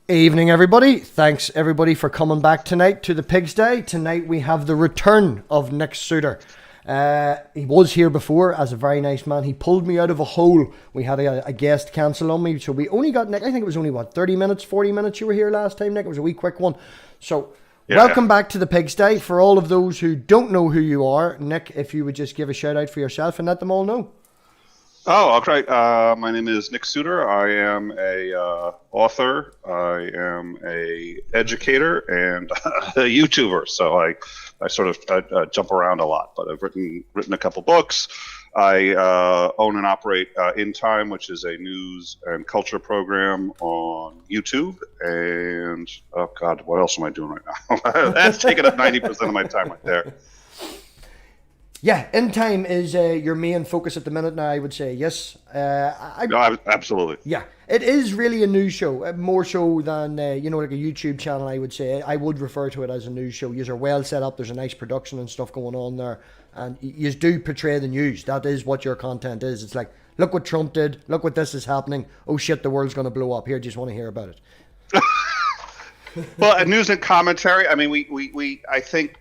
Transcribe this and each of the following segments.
Evening, everybody. Thanks, everybody, for coming back tonight to the Pigs Day. Tonight we have the return of Nick Souter. He was here before as a very nice man. He pulled me out of a hole. We had a guest cancel on me, so we only got Nick. I think it was only, 30 minutes, 40 minutes you were here last time, Nick. It was a wee quick one. So, welcome back to the Pigs Day. For all of those who don't know who you are, Nick, if you would just give a shout out for yourself and let them all know. Oh, okay. My name is Nick Souter. I am a author. I am a educator and a YouTuber. So I sort of jump around a lot. But I've written a couple books. I own and operate InTime, which is a news and culture program on YouTube. And oh God, what else am I doing right now? That's taking up 90% of my time right there. Yeah, InTime is your main focus at the minute now, I would say. Yes. No, absolutely. Yeah, it is really a news show, more so than, like a YouTube channel, I would say. I would refer to it as a news show. You're well set up. There's a nice production and stuff going on there. And you do portray the news. That is what your content is. It's like, look what Trump did. Look what this is happening. Oh, shit, the world's going to blow up. Here, just want to hear about it. Well, news and commentary. I mean, I think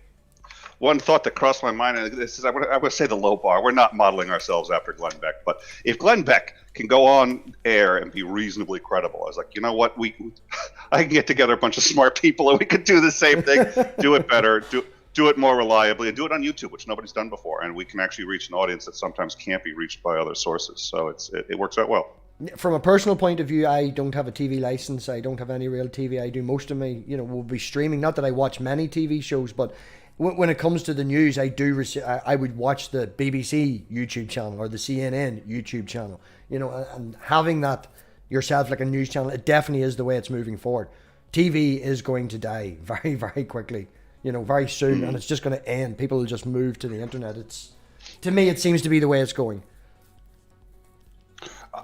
one thought that crossed my mind, and this is, I would say the low bar. We're not modeling ourselves after Glenn Beck, but if Glenn Beck can go on air and be reasonably credible, I was like, you know what, I can get together a bunch of smart people and we could do the same thing, do it better, do it more reliably, and do it on YouTube, which nobody's done before, and we can actually reach an audience that sometimes can't be reached by other sources. So it works out well. From a personal point of view, I don't have a TV license. I don't have any real TV. I do most of my, will be streaming. Not that I watch many TV shows, but when it comes to the news, I would watch the BBC YouTube channel or the CNN YouTube channel, and having that yourself like a news channel, it definitely is the way it's moving forward. TV is going to die very, very quickly, very soon, and it's just going to end. People will just move to the internet. To me, it seems to be the way it's going.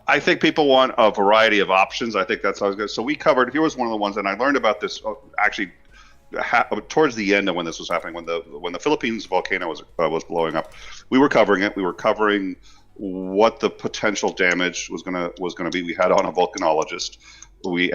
I think people want a variety of options. I think that's how it's good. So here was one of the ones, and I learned about this actually towards the end of when this was happening, when the Philippines volcano was blowing up. We were covering it. We were covering what the potential damage was gonna be. We had on a volcanologist. We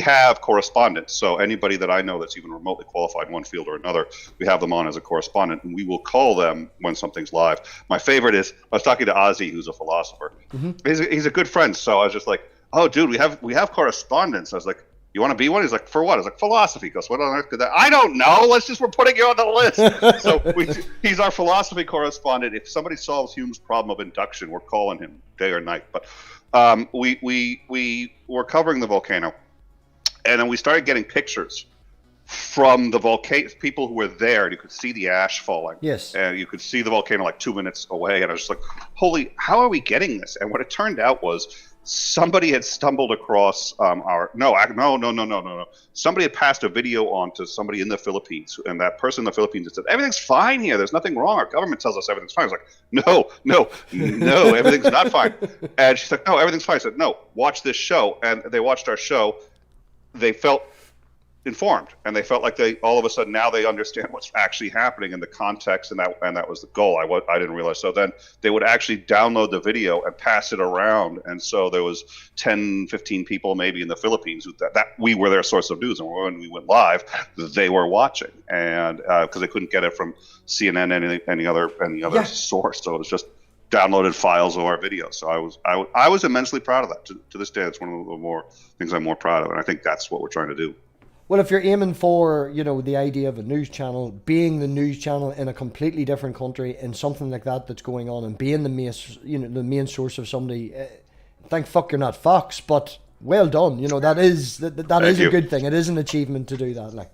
have correspondents. So anybody that I know that's even remotely qualified in one field or another, we have them on as a correspondent, and we will call them when something's live. My favorite is, I was talking to Ozzy, who's a philosopher. Mm-hmm. He's a good friend. So I was just like, oh, dude, we have correspondents. I was like, you want to be one? He's like, for what? I was like, philosophy. He goes, what on earth could that? I don't know. We're putting you on the list. So he's our philosophy correspondent. If somebody solves Hume's problem of induction, we're calling him day or night. But we were covering the volcano, and then we started getting pictures from the volcano, people who were there, and you could see the ash falling. Yes. And you could see the volcano like 2 minutes away, and I was just like, holy, how are we getting this? And what it turned out was, somebody had stumbled across somebody had passed a video on to somebody in the Philippines, and that person in the Philippines had said, everything's fine here, there's nothing wrong, our government tells us everything's fine. I was like, no, everything's not fine. And she's like, no, everything's fine. I said, no, watch this show. And they watched our show. They felt informed, and they felt like they all of a sudden now they understand what's actually happening in the context, and that was the goal. I didn't realize. So then they would actually download the video and pass it around, and so there was 10, 15 people maybe in the Philippines that we were their source of news, and when we went live, they were watching, and because they couldn't get it from CNN, any other source, so it was just downloaded files of our video. So I was immensely proud of that. To this day, it's one of the more things I'm more proud of, and I think that's what we're trying to do. Well, if you're aiming for, the idea of a news channel, being the news channel in a completely different country and something like that's going on, and being the main source of somebody, thank fuck you're not Fox, but well done. That is a good thing. It is an achievement to do that. Like,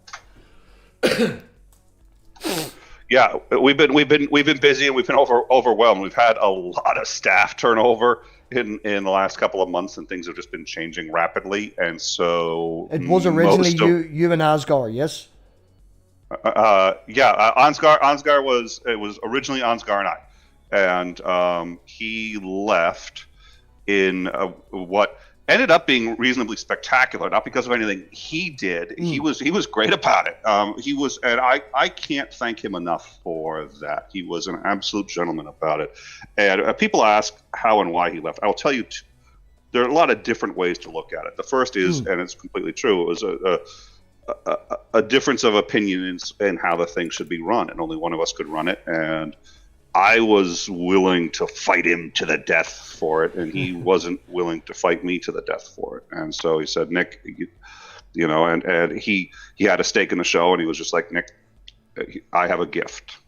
yeah, we've been busy, and we've been overwhelmed. We've had a lot of staff turnover in the last couple of months, and things have just been changing rapidly, and so it was originally you and Asgar, yes? Ansgar was originally Ansgar and I, and he left in what ended up being reasonably spectacular, not because of anything he did. He was great about it. And I can't thank him enough for that. He was an absolute gentleman about it. And people ask how and why he left. I will tell you there are a lot of different ways to look at it. The first is, and it's completely true, it was a difference of opinion in how the thing should be run, and only one of us could run it. And I was willing to fight him to the death for it, and he wasn't willing to fight me to the death for it. And so he said, Nick, you know, and he had a stake in the show, and he was just like, Nick, I have a gift.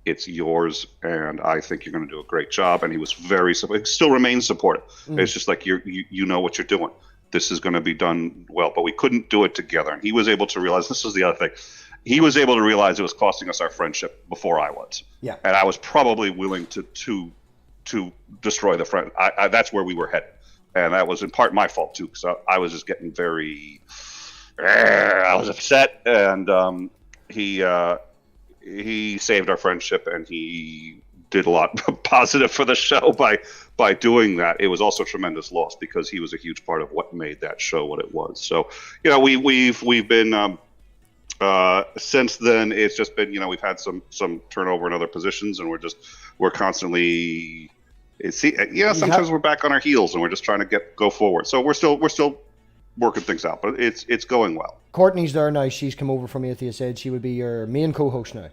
It's yours, and I think you're going to do a great job. And he was very, he still remains supportive. It's just like, you know what you're doing. This is going to be done well. But we couldn't do it together. And he was able to realize, this was the other thing, he was able to realize it was costing us our friendship before I was. Yeah. And I was probably willing to destroy the friend. That's where we were headed. And that was in part my fault too, because I was just getting very, I was upset. And he saved our friendship, and he did a lot positive for the show by doing that. It was also a tremendous loss because he was a huge part of what made that show what it was. So, you know, we've been since then. It's just been, you know, we've had some turnover in other positions, and we're constantly. Sometimes we're back on our heels, and we're just trying to go forward. So we're still working things out, but it's going well. Courtney's there now. She's come over from Atheist Ed. She would be your main co-host now.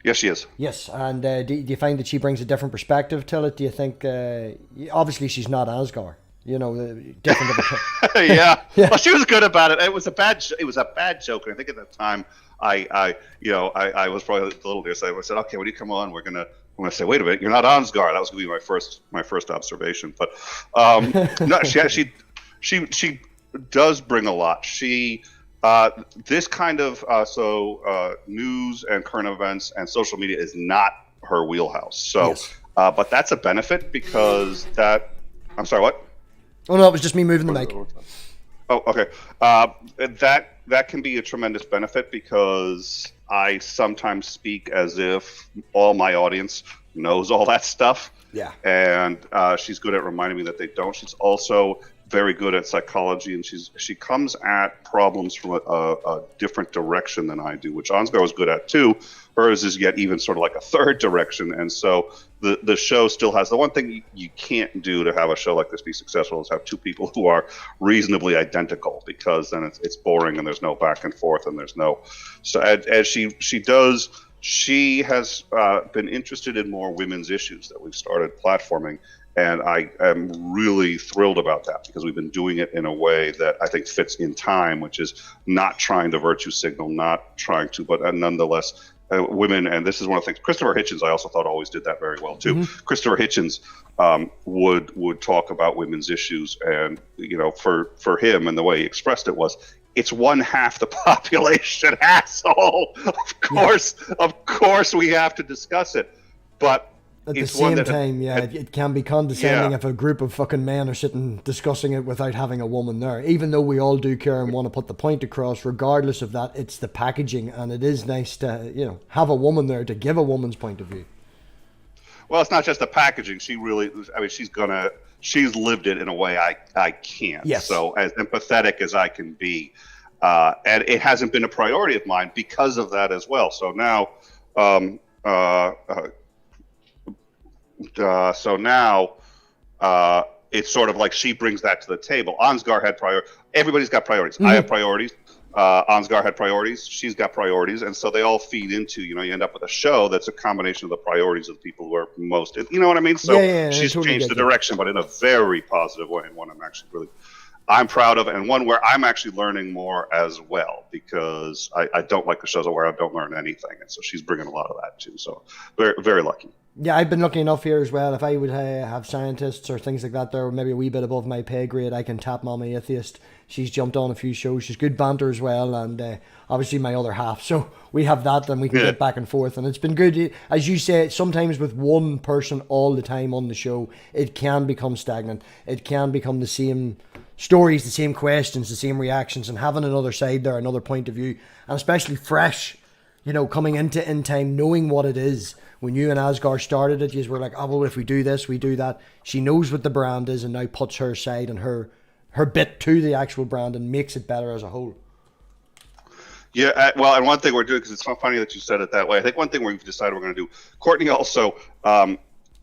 Yes, she is. Yes, and do you find that she brings a different perspective to it? Do you think, obviously she's not Asgard, you know, different of a... yeah. Well, she was good about it. It was a bad joke, and I think at that time I was probably a little dear. So I said, okay, when you come on, we're gonna say, wait a minute, you're not Asgard. That was gonna be my first observation, but no, she does bring a lot. She this kind of news and current events and social media is not her wheelhouse. So, yes. But that's a benefit because that. I'm sorry, what? Oh no, it was just me moving the mic. Oh, okay. That can be a tremendous benefit because I sometimes speak as if all my audience knows all that stuff. Yeah. And she's good at reminding me that they don't. She's also very good at psychology, and she comes at problems from a different direction than I do, which Ansgar was good at too. Hers is yet even sort of like a third direction, and so the show still has the one thing you can't do to have a show like this be successful is have two people who are reasonably identical, because then it's boring and there's no back and forth and there's no. So as she does. She has been interested in more women's issues that we've started platforming, and I am really thrilled about that because we've been doing it in a way that I think fits InTime, which is not trying to virtue signal, not trying to, but nonetheless, women, and this is one of the things, Christopher Hitchens, I also thought always did that very well too. Mm-hmm. Christopher Hitchens would talk about women's issues, and you know, for him, and the way he expressed it was, it's one half the population, asshole. Of course, we have to discuss it, but at the same time, it can be condescending if a group of fucking men are sitting discussing it without having a woman there. Even though we all do care and want to put the point across, regardless of that, it's the packaging, and it is nice to have a woman there to give a woman's point of view. Well, it's not just the packaging. She's lived it in a way I can't. Yes. So as empathetic as I can be, and it hasn't been a priority of mine because of that as well. So now, it's sort of like she brings that to the table. Ansgar had everybody's got priorities. Mm-hmm. I have priorities. Ansgar had priorities. She's got priorities, and so they all feed into. You end up with a show that's a combination of the priorities of the people who are most. You know what I mean? So she's totally changed the direction, but in a very positive way, and one I'm proud of, and one where I'm actually learning more as well, because I don't like the shows where I don't learn anything, and so she's bringing a lot of that too. So very, very lucky. Yeah, I've been lucky enough here as well. If I would have scientists or things like that, they're maybe a wee bit above my pay grade, I can tap Mama Atheist. She's jumped on a few shows. She's good banter as well, and obviously my other half. So we have that, and we can get back and forth, and it's been good. As you say, sometimes with one person all the time on the show, it can become stagnant. It can become the same stories, the same questions, the same reactions, and having another side there, another point of view, and especially fresh, coming into InTime, knowing what it is. When you and Asgar started it, you were like, oh, well, if we do this, we do that. She knows what the brand is and now puts her side and her bit to the actual brand and makes it better as a whole. Yeah, well, and one thing we're doing, because it's funny that you said it that way, I think one thing we've decided we're going to do, Courtney also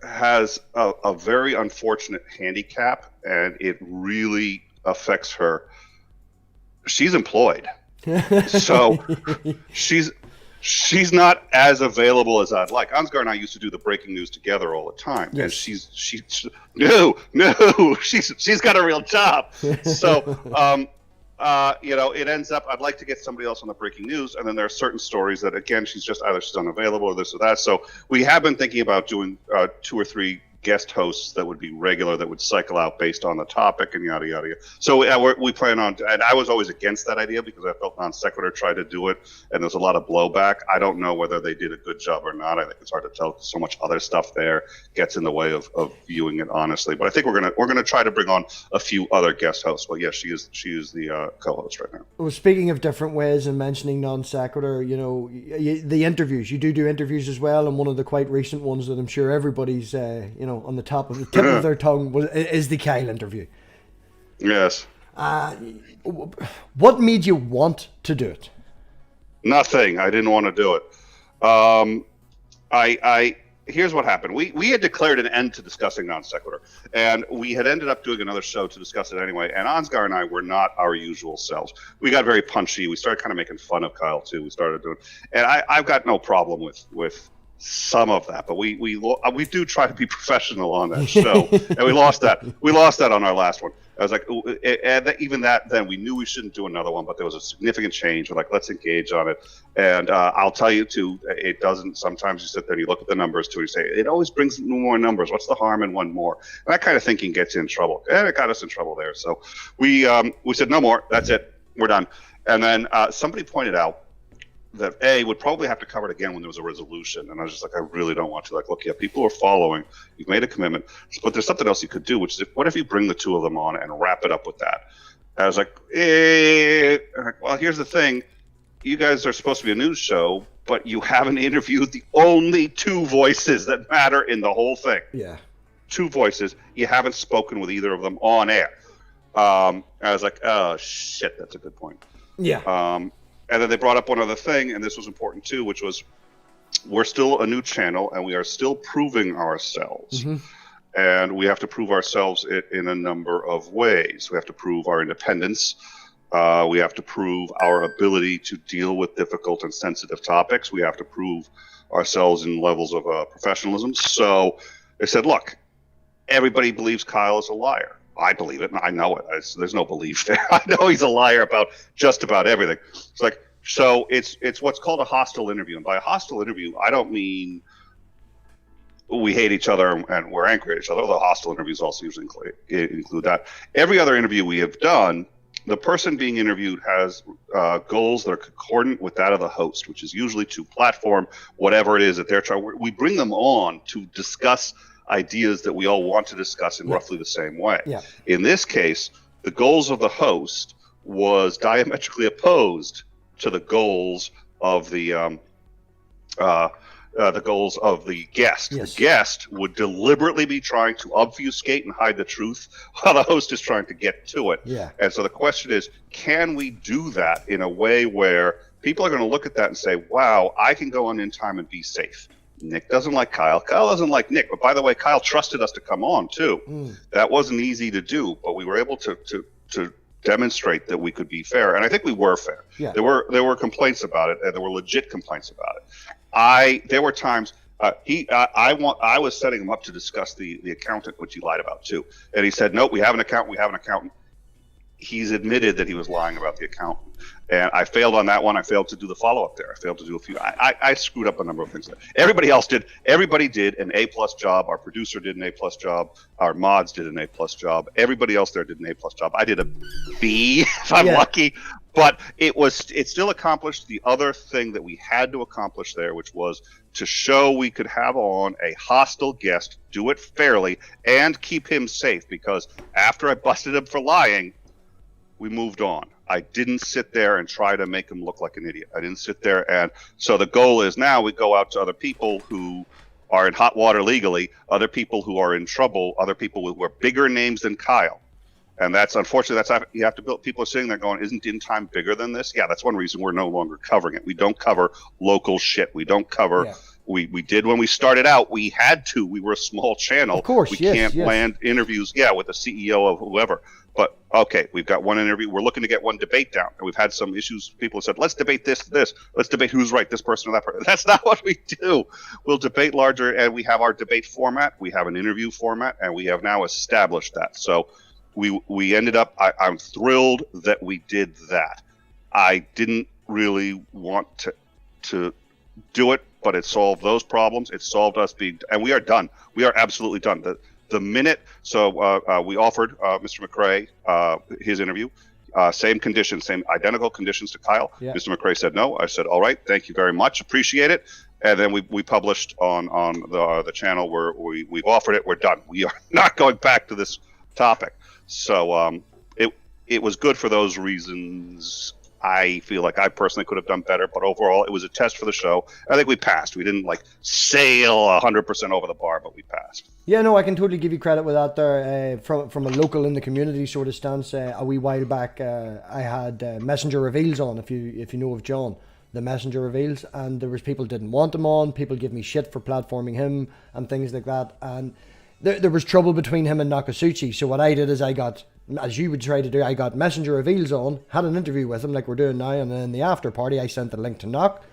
has a very unfortunate handicap, and it really affects her. She's employed, so she's not as available as I'd like. Ansgar and I used to do the breaking news together all the time, and she's got a real job. So it ends up, I'd like to get somebody else on the breaking news, and then there are certain stories that, again, she's unavailable or this or that. So we have been thinking about doing 2 or 3 guest hosts that would be regular, that would cycle out based on the topic and yada, yada, yada. So we plan on, and I was always against that idea because I felt Non Sequitur tried to do it, and there's a lot of blowback. I don't know whether they did a good job or not. I think it's hard to tell. So much other stuff there gets in the way of viewing it honestly. But I think we're gonna try to bring on a few other guest hosts. But yes, she is the co-host right now. Well, speaking of different ways and mentioning Non Sequitur, the interviews, you do interviews as well, and one of the quite recent ones that I'm sure everybody's on the tip of their tongue is the Kyle interview. Yes. What made you want to do it? Nothing. I didn't want to do it. Here's what happened. We had declared an end to discussing Non Sequitur, and we had ended up doing another show to discuss it anyway. And Ansgar and I were not our usual selves. We got very punchy. We started kind of making fun of Kyle too. We started doing, and I've got no problem with some of that, but we do try to be professional on that show, and we lost that. We lost that on our last one. I was like, even that, then we knew we shouldn't do another one, but there was a significant change. We're like, let's engage on it. And I'll tell you too, it doesn't, sometimes you sit there and you look at the numbers too, and you say, it always brings more numbers. What's the harm in one more? And that kind of thinking gets you in trouble. And it got us in trouble there. So we said, no more, that's it, we're done. And then somebody pointed out that would probably have to cover it again when there was a resolution. And I was just like, I really don't want to. Like, look, yeah, people are following. You've made a commitment. But there's something else you could do, which is, what if you bring the 2 of them on and wrap it up with that? I was like, well, here's the thing. You guys are supposed to be a news show, but you haven't interviewed the only 2 voices that matter in the whole thing. Yeah. 2 voices. You haven't spoken with either of them on air. I was like, oh, shit, that's a good point. Yeah. And then they brought up one other thing, and this was important too, which was, we're still a new channel, and we are still proving ourselves. Mm-hmm. And we have to prove ourselves in a number of ways. We have to prove our independence. We have to prove our ability to deal with difficult and sensitive topics. We have to prove ourselves in levels of professionalism. So they said, look, everybody believes Kyle is a liar. I believe it, and I know it. There's no belief there. I know he's a liar about just about everything. It's like, so it's what's called a hostile interview. And by a hostile interview, I don't mean we hate each other and we're angry at each other, although hostile interviews also usually include that. Every other interview we have done, the person being interviewed has goals that are concordant with that of the host, which is usually to platform whatever it is that they're trying. We bring them on to discuss ideas that we all want to discuss in roughly the same way. Yeah. In this case, the goals of the host was diametrically opposed to the goals of the goals of the guest. Yes. The guest would deliberately be trying to obfuscate and hide the truth while the host is trying to get to it. Yeah. And so the question is, can we do that in a way where people are going to look at that and say, wow, I can go on InTime and be safe. Nick doesn't like Kyle. Kyle doesn't like Nick. But by the way, Kyle trusted us to come on too. That wasn't easy to do, but we were able to demonstrate that we could be fair, and I think we were fair. Yeah. There were complaints about it, and there were legit complaints about it. There were times I was setting him up to discuss the accountant, which he lied about too, and he said, "Nope, we have an accountant." He's admitted that he was lying about the accountant. And I failed on that one. I failed to do the follow-up there. I failed to do a few. I screwed up a number of things there. Everybody else did. Everybody did an A+ job. Our producer did an A+ job. Our mods did an A+ job. Everybody else there did an A+ job. I did a B if I'm lucky. But it still accomplished the other thing that we had to accomplish there, which was to show we could have on a hostile guest, do it fairly, and keep him safe. Because after I busted him for lying, we moved on. I didn't sit there and try to make him look like an idiot. I didn't sit there. And so the goal is now we go out to other people who are in hot water legally, other people who are in trouble, other people who are bigger names than Kyle. And that's unfortunately you have to build. People are sitting there going, "Isn't InTime bigger than this?" Yeah, that's one reason we're no longer covering it. We don't cover local shit. We don't cover. Yeah. We did when we started out. We had to. We were a small channel. Of course, we can't land interviews. Yeah, with the CEO of whoever. But okay, we've got one interview. We're looking to get one debate down, and we've had some issues. People have said, "Let's debate this. Let's debate who's right, this person or that person." That's not what we do. We'll debate larger, and we have our debate format. We have an interview format, and we have now established that. So we ended up. I'm thrilled that we did that. I didn't really want to do it, but it solved those problems. It solved us being, and we are done. We are absolutely done. The minute, so we offered Mr. McRae his interview, same conditions, same identical conditions to Kyle. Yeah. Mr. McRae said no. I said, all right, thank you very much, appreciate it. And then we published on the channel where we've offered it. We're done. We are not going back to this topic. So it was good for those reasons. I feel like I personally could have done better, but overall it was a test for the show. I think we passed. We didn't like sail 100% over the bar, but we passed. Yeah, no, I can totally give you credit with that there. From a local in the community sort of stance, a wee while back, I had Messenger Reveals on, if you know of John, the Messenger Reveals, and there was people didn't want him on, people give me shit for platforming him and things like that, and there was trouble between him and Nakasuchi. So what I did is I got, as you would try to do, I got Messenger Reveals on, had an interview with him like we're doing now, and then in the after party I sent the link to Knock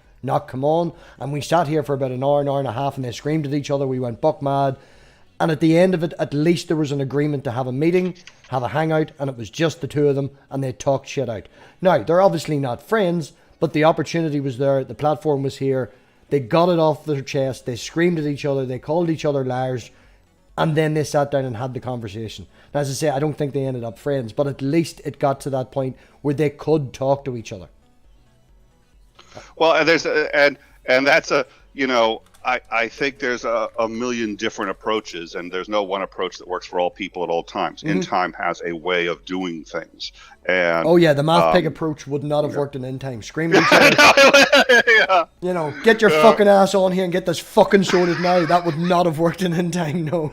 come on, and we sat here for about an hour and a half, and they screamed at each other. We went buck mad, and at the end of it, at least there was an agreement to have a meeting, have a hangout, and it was just the two of them, and they talked shit out. Now, they're obviously not friends, but the opportunity was there, the platform was here, they got it off their chest, they screamed at each other, they called each other liars, and then they sat down and had the conversation. And as I say, I don't think they ended up friends, but at least it got to that point where they could talk to each other. Well, and there's and that's a, you know, I think there's a million different approaches, and there's no one approach that works for all people at all times. Mm-hmm. InTime has a way of doing things. And oh yeah, the MathPig approach would not have worked in InTime. Screaming at each other, yeah. You know, get your fucking ass on here and get this fucking sorted now. That would not have worked in InTime, no.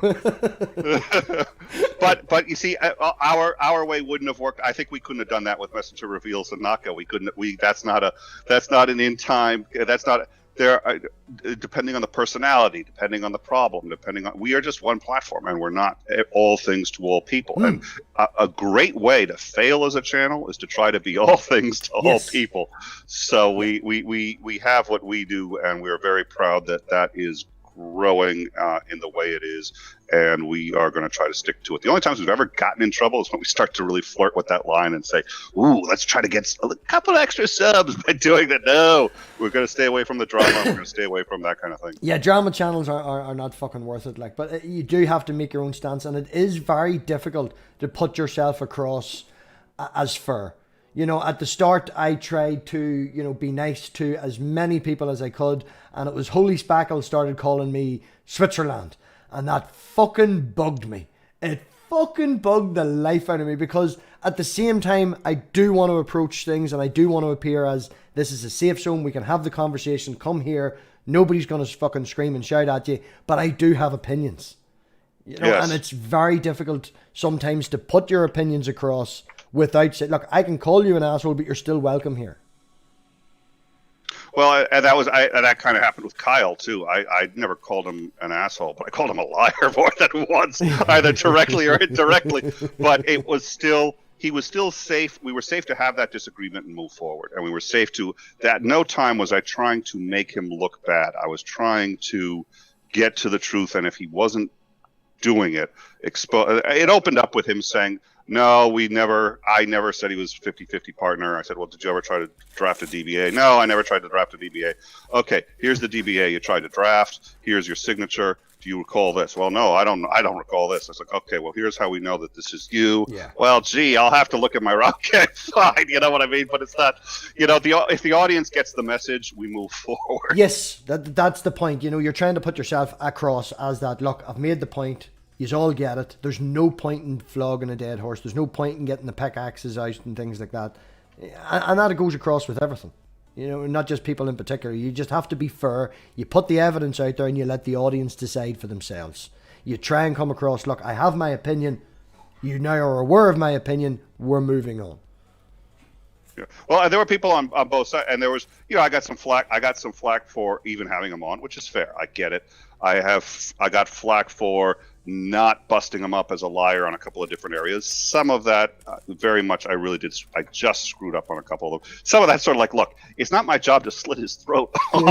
But you see, our way wouldn't have worked. I think we couldn't have done that with Messenger Reveals and Naka. We couldn't. That's not an InTime. That's not. There, depending on the personality, depending on the problem, we are just one platform, and we're not all things to all people. And a great way to fail as a channel is to try to be all things to all people. So we have what we do, and we're very proud that is growing in the way it is, and we are going to try to stick to it. The only times we've ever gotten in trouble is when we start to really flirt with that line and say, ooh, let's try to get a couple extra subs by doing that. No, we're going to stay away from the drama. We're going to stay away from that kind of thing. Yeah, drama channels are not fucking worth it. Like, but you do have to make your own stance, and it is very difficult to put yourself across as fair. You know, at the start, I tried to, you know, be nice to as many people as I could, and it was Holy Spackle started calling me Switzerland, and that fucking bugged me. It fucking bugged the life out of me, because at the same time, I do want to approach things, and I do want to appear as this is a safe zone. We can have the conversation. Come here. Nobody's going to fucking scream and shout at you, but I do have opinions. You know, and it's very difficult sometimes to put your opinions across without saying, look, I can call you an asshole, but you're still welcome here. Well, and that kind of happened with Kyle too. I never called him an asshole, but I called him a liar more than once, either directly or indirectly. But he was still safe. We were safe to have that disagreement and move forward, and we were safe to that. No time was I trying to make him look bad. I was trying to get to the truth, and if he wasn't doing it, it opened up with him saying, no, I never said he was 50-50 partner. I said, well, did you ever try to draft a DBA? No, I never tried to draft a DBA. Okay, here's the DBA you tried to draft. Here's your signature. Do you recall this? Well, no, I don't recall this. I was like, okay, well, here's how we know that this is you. Yeah. Well, gee, I'll have to look at my okay, fine. You know what I mean? But it's not, you know, if the audience gets the message, we move forward. Yes, that's the point. You know, you're trying to put yourself across as that, look, I've made the point. You all get it. There's no point in flogging a dead horse. There's no point in getting the pickaxes out and things like that. And that goes across with everything. You know, not just people in particular. You just have to be fair. You put the evidence out there and you let the audience decide for themselves. You try and come across, look, I have my opinion. You now are aware of my opinion. We're moving on. Yeah. Well, there were people on both sides, and there was, I got some flack. I got some flack for even having him on, which is fair. I get it. I got flack for not busting him up as a liar on a couple of different areas. Some of that, very much, I really did. I just screwed up on a couple of them. Some of that sort of like, look, it's not my job to slit his throat on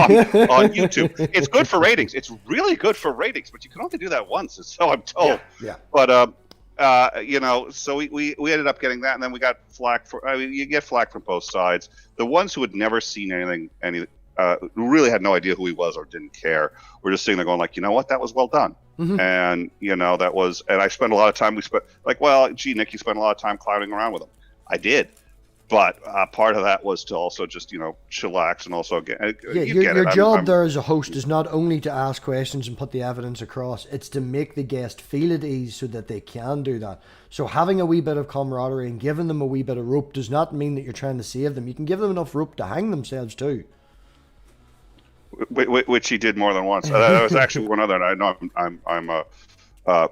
YouTube. It's good for ratings. It's really good for ratings, but you can only do that once, so I'm told. Yeah. But so we ended up getting that, and then we got flack for. I mean, you get flack from both sides. The ones who had never seen anything, who really had no idea who he was or didn't care, were just sitting there going like, you know what, that was well done. Mm-hmm. And that was, and I spent a lot of time. We spent like, well, gee, Nick, you spent a lot of time clowning around with him. I did, but part of that was to also just chillax and also get. Yeah, your job there as a host is not only to ask questions and put the evidence across; it's to make the guest feel at ease so that they can do that. So having a wee bit of camaraderie and giving them a wee bit of rope does not mean that you're trying to save them. You can give them enough rope to hang themselves too. Which he did more than once. That was actually one other. And I know I'm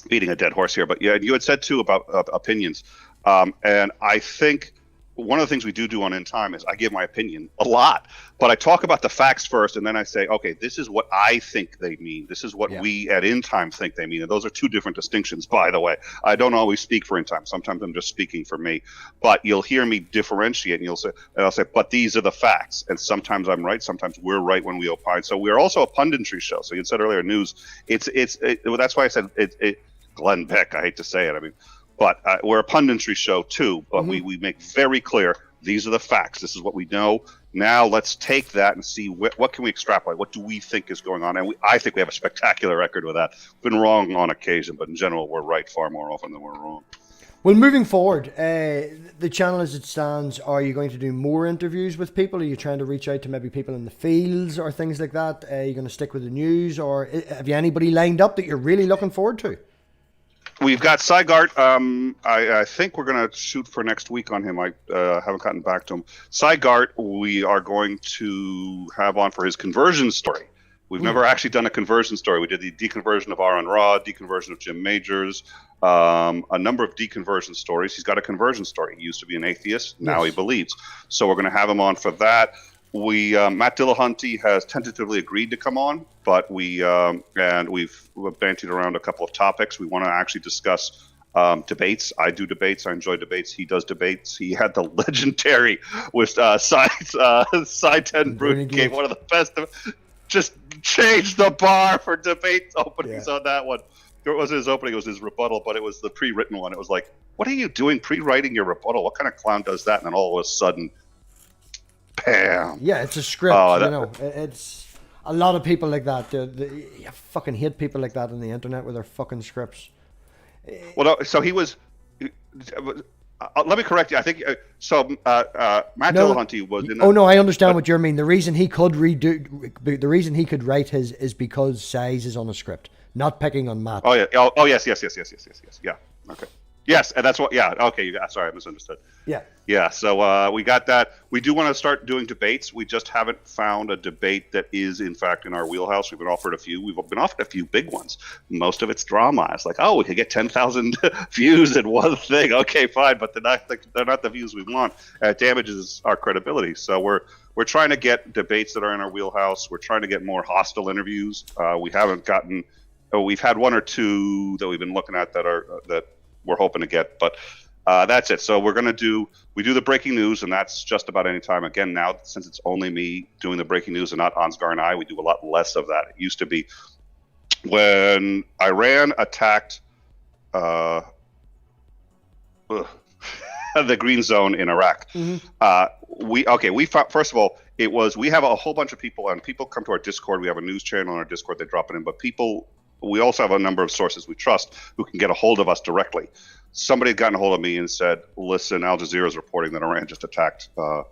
beating a dead horse here, but yeah, you had said too about opinions, and I think one of the things we do on InTime is I give my opinion a lot, but I talk about the facts first, and then I say, okay, this is what I think they mean. This is what we at InTime think they mean, and those are two different distinctions, by the way. I don't always speak for InTime. Sometimes I'm just speaking for me, but you'll hear me differentiate, and I'll say, but these are the facts, and sometimes I'm right, sometimes we're right when we opine. So we're also a punditry show. So you said earlier, news. That's why I said it. Glenn Beck. I hate to say it. I mean. But we're a punditry show too, but we make very clear, these are the facts. This is what we know. Now let's take that and see what can we extrapolate. What do we think is going on? And I think we have a spectacular record with that. We've been wrong on occasion, but in general, we're right far more often than we're wrong. Well, moving forward, the channel as it stands, are you going to do more interviews with people? Are you trying to reach out to maybe people in the fields or things like that? Are you going to stick with the news, or have you anybody lined up that you're really looking forward to? We've got Sygart. I think we're going to shoot for next week on him. I haven't gotten back to him. Sygart, we are going to have on for his conversion story. We've never actually done a conversion story. We did the deconversion of Aaron Ra, deconversion of Jim Majors, a number of deconversion stories. He's got a conversion story. He used to be an atheist. Now he believes. So we're going to have him on for that. Matt Dillahunty has tentatively agreed to come on, but we've bantied around a couple of topics. We want to actually discuss debates. I do debates. I enjoy debates. He does debates. He had the legendary with Side 10 Brute game, one of the best. Just changed the bar for debate openings on that one. It wasn't his opening, it was his rebuttal, but it was the pre-written one. It was like, what are you doing pre-writing your rebuttal? What kind of clown does that? And then all of a sudden, bam. Yeah, it's a script, It's a lot of people like that. I fucking hate people like that on the internet with their fucking scripts. Well, so he was... let me correct you. I think Matt Dillahunty was in that. Oh no, I understand what you mean. The reason he could write his is because size is on a script, not picking on Matt. Oh yeah. Oh yes. Yeah. Okay. Yes, and that's what. Yeah. Okay. Sorry, I misunderstood. Yeah. Yeah. So we got that. We do want to start doing debates. We just haven't found a debate that is, in fact, in our wheelhouse. We've been offered a few. We've been offered a few big ones. Most of it's drama. It's like, oh, we could get 10,000 views in one thing. Okay, fine, but they're not the views we want. It damages our credibility. So we're trying to get debates that are in our wheelhouse. We're trying to get more hostile interviews. We haven't gotten. We've had one or two that we've been looking at that we're hoping to get, but that's it. So we do the breaking news, and that's just about any time. Again, now, since it's only me doing the breaking news and not Ansgar and I, we do a lot less of that. It used to be when Iran attacked the green zone in Iraq. We found, first of all, we have a whole bunch of people, and people come to our Discord. We have a news channel on our Discord. They drop it in, but we also have a number of sources we trust who can get a hold of us directly. Somebody had gotten a hold of me and said, listen, Al Jazeera is reporting that Iran just attacked the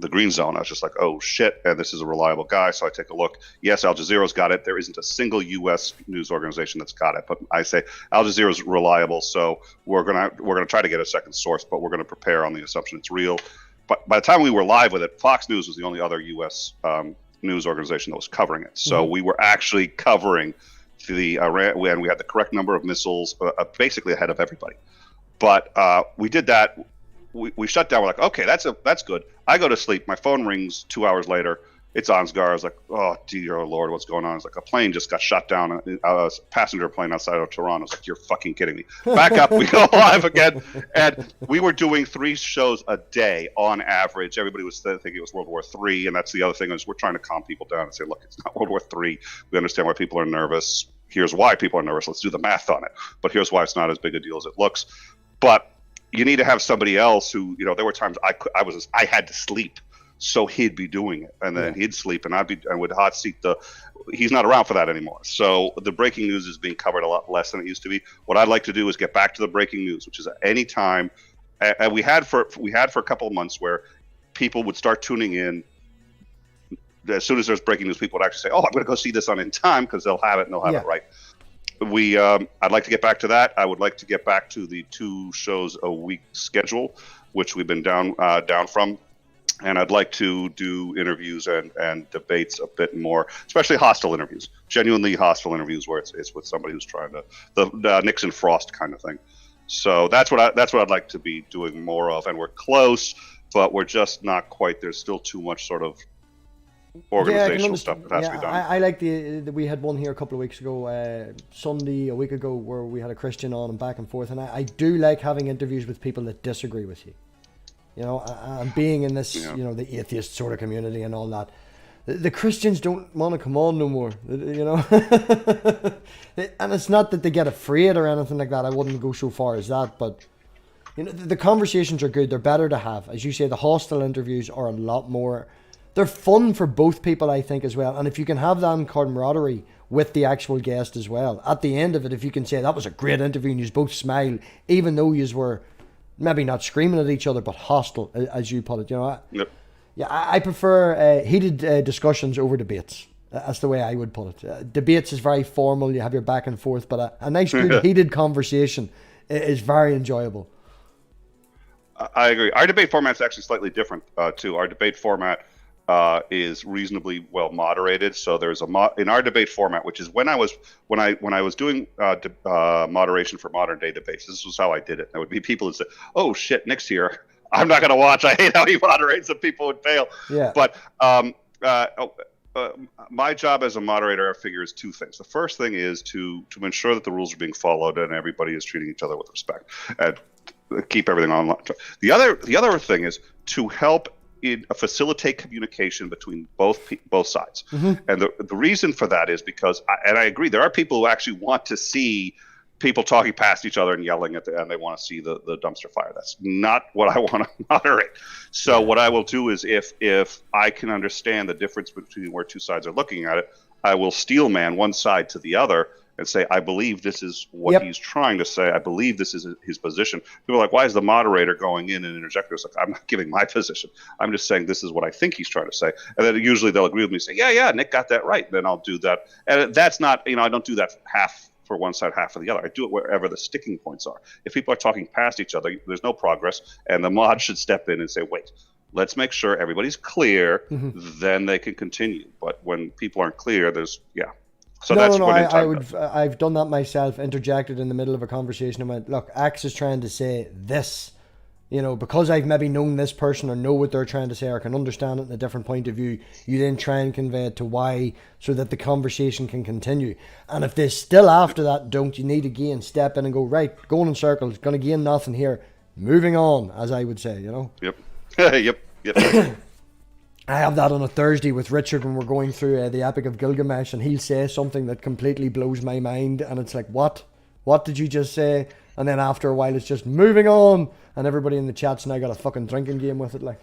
green zone. I was just like, oh shit, and this is a reliable guy. So I take a look. Yes, Al Jazeera's got it. There isn't a single U.S. news organization that's got it, but I say Al Jazeera's reliable. So we're gonna try to get a second source, but we're gonna prepare on the assumption it's real. But by the time we were live with it, Fox News was the only other U.S. News organization that was covering it. So we were actually covering the Iran, and we had the correct number of missiles, basically ahead of everybody. But we did that. We shut down. We're like, okay, that's good. I go to sleep. My phone rings 2 hours later. It's Ansgar. I was like, oh, dear Lord, what's going on? It's like a plane just got shot down, a passenger plane outside of Toronto. I was like, you're fucking kidding me. Back up, we go live again. And we were doing 3 shows a day on average. Everybody was thinking it was World War III, and that's the other thing is we're trying to calm people down and say, look, it's not World War III. We understand why people are nervous. Here's why people are nervous. Let's do the math on it. But here's why it's not as big a deal as it looks. But you need to have somebody else who, there were times I had to sleep. So he'd be doing it, and then he'd sleep, and I would hot seat he's not around for that anymore. So the breaking news is being covered a lot less than it used to be. What I'd like to do is get back to the breaking news, which is at any time. And we had for a couple of months where people would start tuning in. As soon as there's breaking news, people would actually say, "Oh, I'm going to go see this on InTime," because they'll have it and they'll have it right. I'd like to get back to that. I would like to get back to the 2 shows a week schedule, which we've been down from. And I'd like to do interviews and debates a bit more, especially hostile interviews, genuinely hostile interviews where it's with somebody who's trying to the Nixon Frost kind of thing. So that's what I'd like to be doing more of. And we're close, but we're just not quite. There's still too much sort of organizational stuff that has to be done. I like we had one here a couple of weeks ago, Sunday, a week ago, where we had a Christian on and back and forth. And I do like having interviews with people that disagree with you. And being in this, the atheist sort of community and all that, the Christians don't want to come on no more, And it's not that they get afraid or anything like that. I wouldn't go so far as that, but the conversations are good. They're better to have. As you say, the hostile interviews are a lot more. They're fun for both people, I think, as well. And if you can have that camaraderie with the actual guest as well, at the end of it, if you can say that was a great interview and you both smile, even though you were maybe not screaming at each other, but hostile, as you put it. Yep. Yeah, I prefer heated discussions over debates. That's the way I would put it. Debates is very formal. You have your back and forth, but a nice, good, heated conversation is very enjoyable. I agree. Our debate format is actually slightly different too. Our debate format is reasonably well moderated. So there's in our debate format, which is when I was doing moderation for modern day debates. This was how I did it. There would be people who say, "Oh shit, Nick's here. I'm not going to watch. I hate how he moderates," and people would fail. Yeah. But my job as a moderator, I figure, is 2 things. The first thing is to ensure that the rules are being followed and everybody is treating each other with respect and keep everything online. The other thing is to help facilitate communication between both sides. Mm-hmm. And the reason for that is because, I agree, there are people who actually want to see people talking past each other and yelling and they want to see the dumpster fire. That's not what I want to moderate. So what I will do is if I can understand the difference between where 2 sides are looking at it, I will steel man one side to the other and say, I believe this is what he's trying to say. I believe this is his position. People are like, why is the moderator going in and interjecting? It's like, I'm not giving my position. I'm just saying this is what I think he's trying to say. And then usually they'll agree with me and say, yeah, Nick got that right. Then I'll do that. And that's not, I don't do that half for one side, half for the other. I do it wherever the sticking points are. If people are talking past each other, there's no progress. And the mod should step in and say, wait, let's make sure everybody's clear. Mm-hmm. Then they can continue. But when people aren't clear, So I've done that myself, interjected in the middle of a conversation and went, look, Axe is trying to say this, because I've maybe known this person or know what they're trying to say or can understand it in a different point of view, you then try and convey it to why so that the conversation can continue. And if they still after that don't, you need to again step in and go, right, going in circles, going to gain nothing here, moving on, as I would say, Yep. Yep. I have that on a Thursday with Richard when we're going through the Epic of Gilgamesh, and he'll say something that completely blows my mind, and it's like, what? What did you just say? And then after a while, it's just moving on, and everybody in the chat's now got a fucking drinking game with it, like.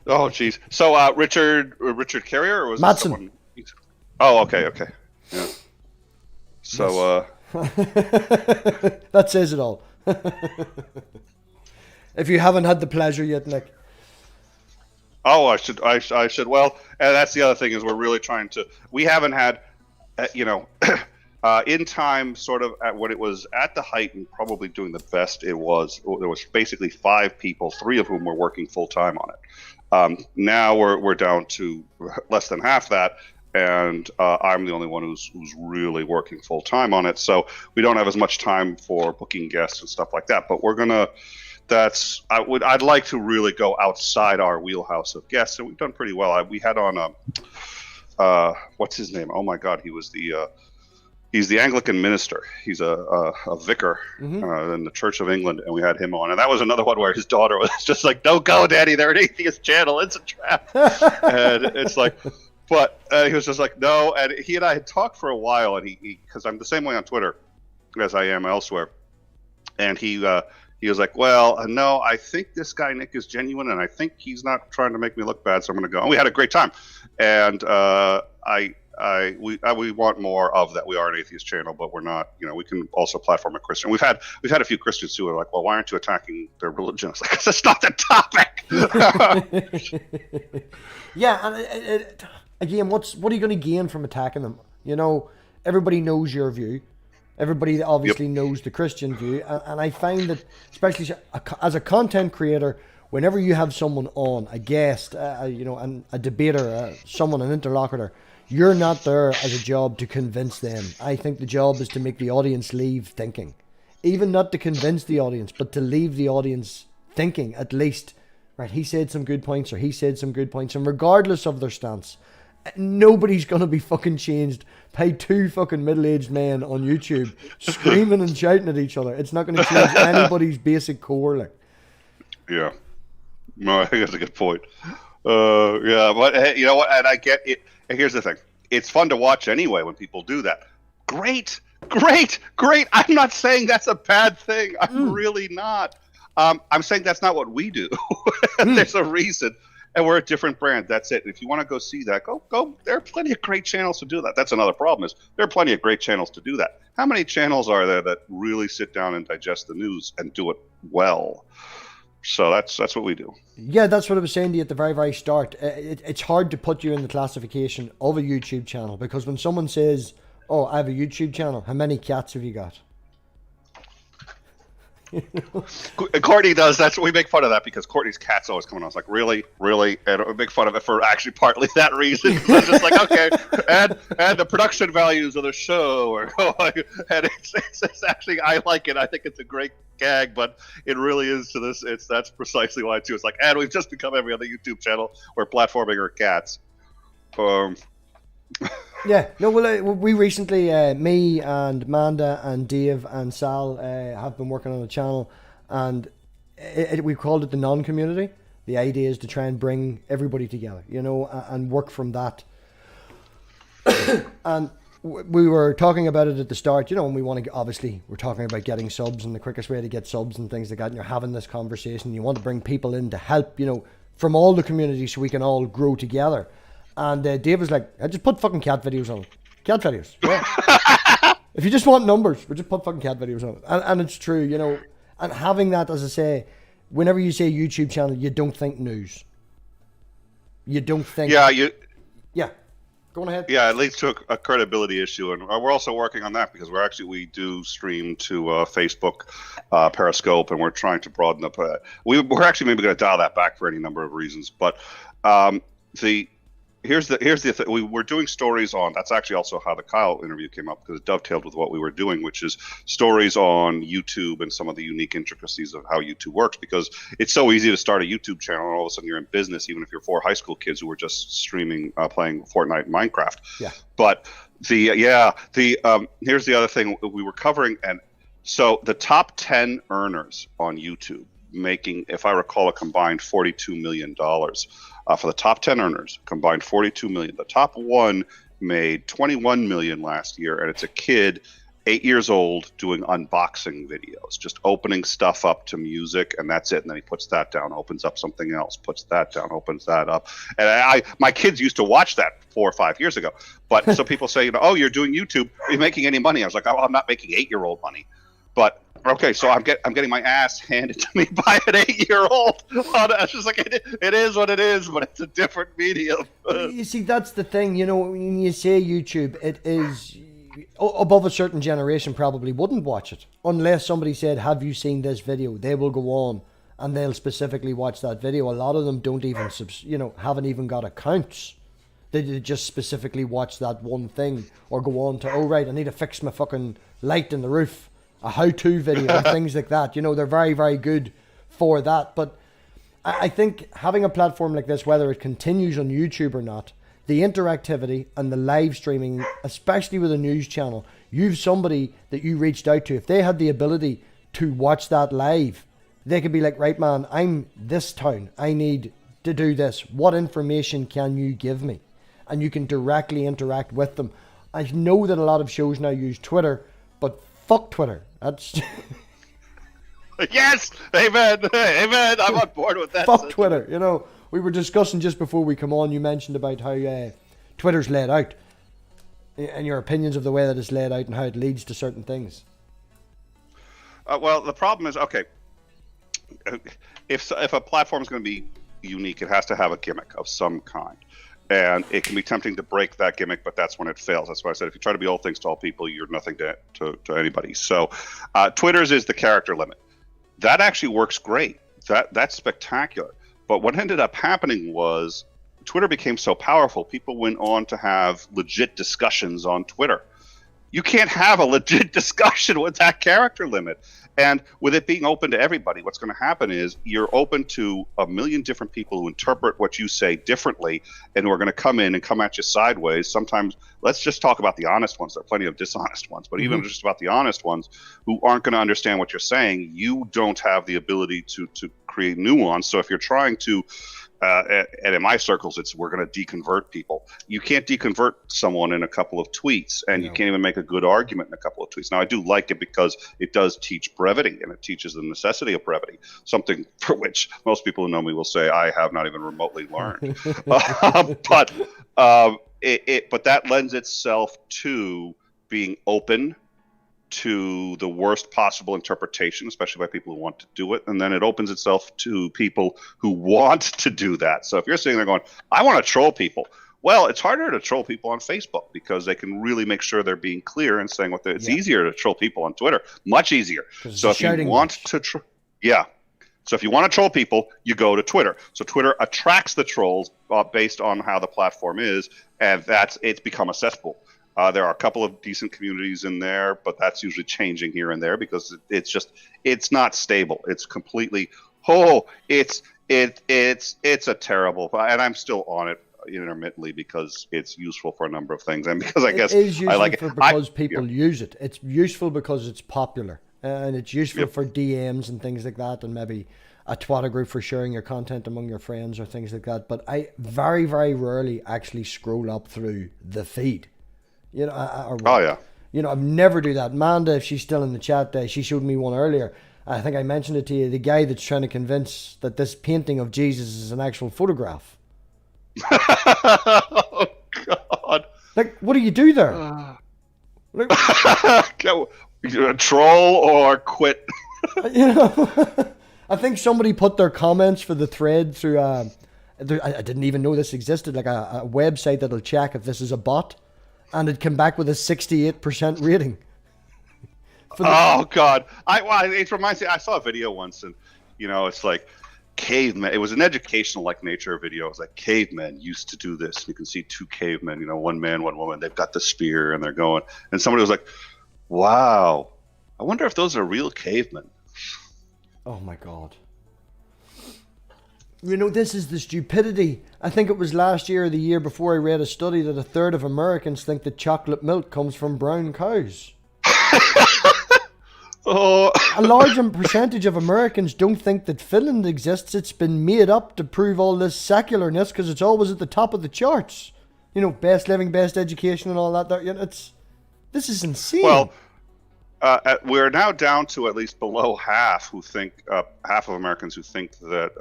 Oh, jeez. So, Richard Carrier, or was Madsen. It someone? Oh, okay. Yeah. So, that says it all. If you haven't had the pleasure yet, Nick. Oh, I should. Well, and that's the other thing is we're really trying to. We haven't had, InTime sort of at what it was at the height and probably doing the best it was. There was basically 5 people, 3 of whom were working full time on it. Now we're down to less than half that, and I'm the only one who's really working full time on it. So we don't have as much time for booking guests and stuff like that. But we're gonna. I'd like to really go outside our wheelhouse of guests, and we've done pretty well. We had on what's his name? Oh my God, he's the Anglican minister. He's a vicar in the Church of England, and we had him on. And that was another one where his daughter was just like, "Don't go, Daddy. They're an atheist channel. It's a trap." And it's like, but he was just like, "No." And he and I had talked for a while, and he because I'm the same way on Twitter as I am elsewhere, and he was like, "Well, no, I think this guy Nick is genuine, and I think he's not trying to make me look bad, so I'm going to go." And we had a great time, and we want more of that. We are an atheist channel, but we're not. We can also platform a Christian. We've had a few Christians who are like, "Well, why aren't you attacking their religion?" It's like, that's not the topic. Yeah, and again, what are you going to gain from attacking them? Everybody knows your view. Everybody obviously knows the Christian view, and I find that, especially as a content creator, whenever you have someone on, a guest, and a debater, someone, an interlocutor, you're not there as a job to convince them. I think the job is to make the audience leave thinking. Even not to convince the audience, but to leave the audience thinking, at least, right, he said some good points, or he said some good points, and regardless of their stance, nobody's going to be fucking changed by two fucking middle-aged men on YouTube screaming and shouting at each other. It's not going to change anybody's basic core, like. Yeah. No, I think that's a good point. Yeah, but hey, you know what? And I get it. And here's the thing. It's fun to watch anyway when people do that. Great. I'm not saying that's a bad thing. I'm really not. I'm saying that's not what we do. There's a reason. And we're a different brand. That's it. If you want to go see that, go. There are plenty of great channels to do that. That's another problem, is there are plenty of great channels to do that. How many channels are there that really sit down and digest the news and do it well? So that's what we do. Yeah, that's what I was saying to you at the very, very start. It's hard to put you in the classification of a YouTube channel, because when someone says, "Oh, I have a YouTube channel," how many cats have you got? Courtney does. That's what we make fun of that, because Courtney's cat's always coming on. It's like, really, and we make fun of it for actually partly that reason. It's just like, okay, and the production values of the show, and it's actually, I like it. I think it's a great gag, but it really is to this. That's precisely why too. It's like, and we've just become every other YouTube channel where platforming our cats. Yeah, no, well, we recently, me and Amanda and Dave and Sal have been working on a channel, and we called it the non-community. The idea is to try and bring everybody together, and work from that. And we were talking about it at the start, and we want to, obviously, we're talking about getting subs and the quickest way to get subs and things like that, and you're having this conversation. You want to bring people in to help, from all the communities, so we can all grow together. And Dave was like, "I just put fucking cat videos on it. Cat videos. Yeah. If you just want numbers, we just put fucking cat videos on it." And it's true, And having that, as I say, whenever you say YouTube channel, you don't think news. You don't think... Yeah. Go on ahead. Yeah, it leads to a credibility issue. And we're also working on that, because we do stream to Facebook, Periscope, and we're trying to broaden up. We're actually maybe going to dial that back for any number of reasons. But Here's the thing. We're doing stories on. That's actually also how the Kyle interview came up, because it dovetailed with what we were doing, which is stories on YouTube and some of the unique intricacies of how YouTube works. Because it's so easy to start a YouTube channel, and all of a sudden you're in business, even if you're 4 high school kids who are just streaming, playing Fortnite and Minecraft. Yeah. But here's the other thing we were covering, and so the top 10 earners on YouTube, making, if I recall, a combined $42 million. For the top 10 earners, combined $42 million. The top one made $21 million last year, and it's a kid, 8 years old, doing unboxing videos, just opening stuff up to music, and that's it. And then he puts that down, opens up something else, puts that down, opens that up. And my kids used to watch that 4 or 5 years ago. But so people say, "Oh, you're doing YouTube. Are you making any money?" I was like, "Oh, I'm not making 8-year-old money." But okay, so I'm getting my ass handed to me by an 8-year-old. It's just like, it is what it is, but it's a different medium. You see, that's the thing. When you say YouTube, it is above a certain generation probably wouldn't watch it unless somebody said, "Have you seen this video?" They will go on and they'll specifically watch that video. A lot of them don't even, haven't even got accounts. They just specifically watch that one thing, or go on to, oh right, I need to fix my fucking light in the roof, a how-to video, things like that. You know, they're very, very good for that. But I think having a platform like this, whether it continues on YouTube or not, the interactivity and the live streaming, especially with a news channel, you've somebody that you reached out to, if they had the ability to watch that live, they could be like, right man, I'm this town, I need to do this. What information can you give me? And you can directly interact with them. I know that a lot of shows now use Twitter, but fuck Twitter. That's Yes, amen, amen. I'm on board with that. Fuck Twitter. You know, we were discussing just before we come on. You mentioned about how Twitter's laid out, and your opinions of the way that it's laid out and how it leads to certain things. Well, the problem is, okay, if a platform is going to be unique, it has to have a gimmick of some kind. And it can be tempting to break that gimmick, but that's when it fails. That's why I said if you try to be all things to all people, you're nothing to anybody. So Twitter's is the character limit. That actually works great. That's spectacular. But what ended up happening was Twitter became so powerful, people went on to have legit discussions on Twitter. You can't have a legit discussion with that character limit. And with it being open to everybody, what's going to happen is you're open to a million different people who interpret what you say differently and who are going to come in and come at you sideways. Sometimes, let's just talk about the honest ones. There are plenty of dishonest ones, but even just about the honest ones who aren't going to understand what you're saying, you don't have the ability to create nuance. So if you're trying to and in my circles, it's we're going to deconvert people. You can't deconvert someone in a couple of tweets, and you can't even make a good argument in a couple of tweets. Now, I do like it because it does teach brevity, and it teaches the necessity of brevity, something for which most people who know me will say I have not even remotely learned. But that lends itself to being open to the worst possible interpretation, especially by people who want to do it. And then it opens itself to people who want to do that. So if you're sitting there going, I want to troll people. Well, it's harder to troll people on Facebook because they can really make sure they're being clear and saying what it's easier to troll people on Twitter, much easier. So if you want to, so if you want to troll people, you go to Twitter. So Twitter attracts the trolls based on how the platform is, and it's become a cesspool. There are a couple of decent communities in there, but that's usually changing here and there because it's not stable. It's completely, it's a terrible, and I'm still on it intermittently because it's useful for a number of things. And because I guess I like it. Because people use it. It's useful because it's popular, and it's useful for DMs and things like that, and maybe a Twitter group for sharing your content among your friends or things like that. But I very, very rarely actually scroll up through the feed. You know, you know, I've never do that. Amanda, if she's still in the chat, she showed me one earlier. I think I mentioned it to you. The guy that's trying to convince that this painting of Jesus is an actual photograph. Oh God! Like, what do you do there? Troll or quit? You know, I think somebody put their comments for the thread through. I didn't even know this existed. Like a website that'll check if this is a bot. And it came back with a 68% rating. Oh God! It reminds me. I saw a video once, and it's like cavemen. It was an educational like nature video. It was like cavemen used to do this. You can see two cavemen. One man, one woman. They've got the spear, and they're going. And somebody was like, "Wow, I wonder if those are real cavemen." Oh my God! This is the stupidity. I think it was last year or the year before I read a study that 1/3 of Americans think that chocolate milk comes from brown cows. A large percentage of Americans don't think that Finland exists. It's been made up to prove all this secularness because it's always at the top of the charts. Best living, best education and all that. This is insane. Well, we're now down to at least below half who think half of Americans who think that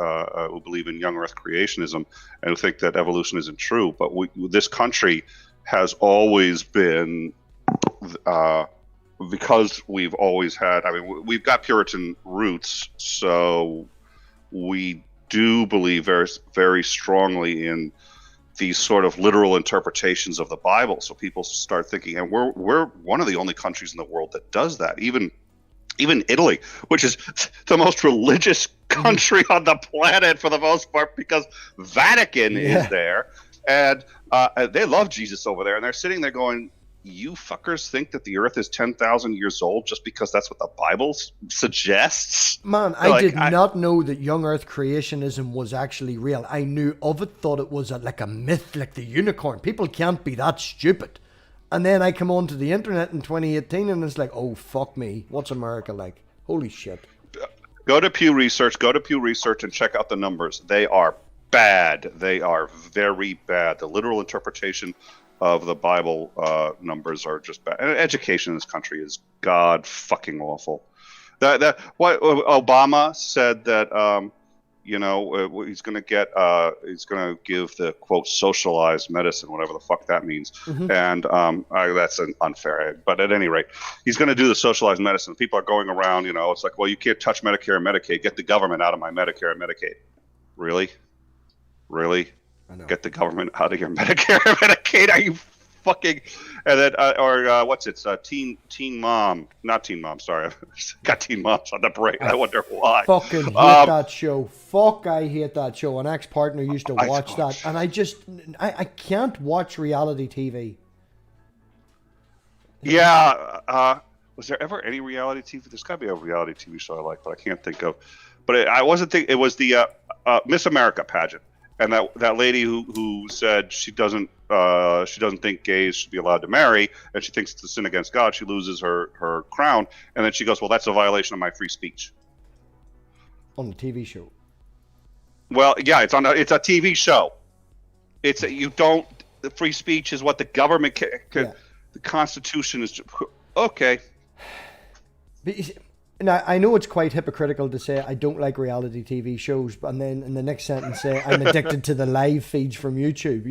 who believe in young Earth creationism and who think that evolution isn't true. But this country has always been because we've always had. I mean, we've got Puritan roots, so we do believe very, very strongly in these sort of literal interpretations of the Bible. So people start thinking, and we're one of the only countries in the world that does that. Even Italy, which is the most religious country on the planet for the most part, because Vatican is there. And they love Jesus over there, and they're sitting there going, "You fuckers think that the Earth is 10,000 years old just because that's what the Bible suggests?" Man, I did not know that young Earth creationism was actually real. I knew of it, thought it was like a myth, like the unicorn. People can't be that stupid. And then I come onto the internet in 2018 and it's like, oh, fuck me. What's America like? Holy shit. Go to Pew Research and check out the numbers. They are bad. They are very bad. The literal interpretation of the Bible numbers are just bad. And education in this country is god fucking awful. What Obama said that he's going to give the quote socialized medicine, whatever the fuck that means, and that's unfair. But at any rate, he's going to do the socialized medicine. People are going around, it's like, well, you can't touch Medicare and Medicaid. Get the government out of my Medicare and Medicaid. Really? Get the government out of your Medicare and Medicaid? Are you fucking? And then Teen Mom, not Teen Mom. Sorry, I got Teen Moms on the break. I wonder why. Fucking hate that show. Fuck, I hate that show. An ex-partner used to watch that, and I can't watch reality TV. Yeah. Was there ever any reality TV? There's got to be a reality TV show I like, but I can't think of. But I wasn't thinking. It was the Miss America pageant. And that lady who said she doesn't think gays should be allowed to marry, and she thinks it's a sin against God, she loses her crown, and then she goes, "Well, that's a violation of my free speech." On the TV show. Well, yeah, it's a TV show. The free speech is what the government the Constitution is. Okay. Now, I know it's quite hypocritical to say I don't like reality TV shows, and then in the next sentence say I'm addicted to the live feeds from YouTube,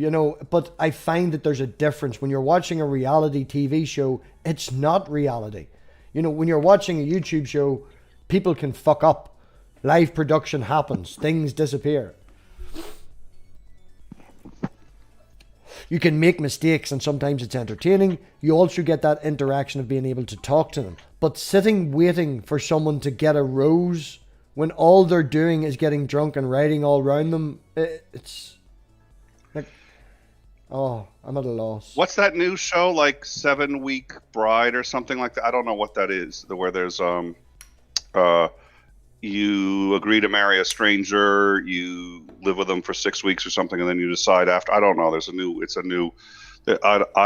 but I find that there's a difference. When you're watching a reality TV show, it's not reality. When you're watching a YouTube show, people can fuck up. Live production happens. Things disappear. You can make mistakes and sometimes it's entertaining. You also get that interaction of being able to talk to them. But sitting waiting for someone to get a rose when all they're doing is getting drunk and writing all around them, it's like, oh, I'm at a loss. What's that new show, like 7 Week Bride or something like that? I don't know what that is. Where there's you agree to marry a stranger, you live with them for 6 weeks or something, and then you decide after. I don't know. I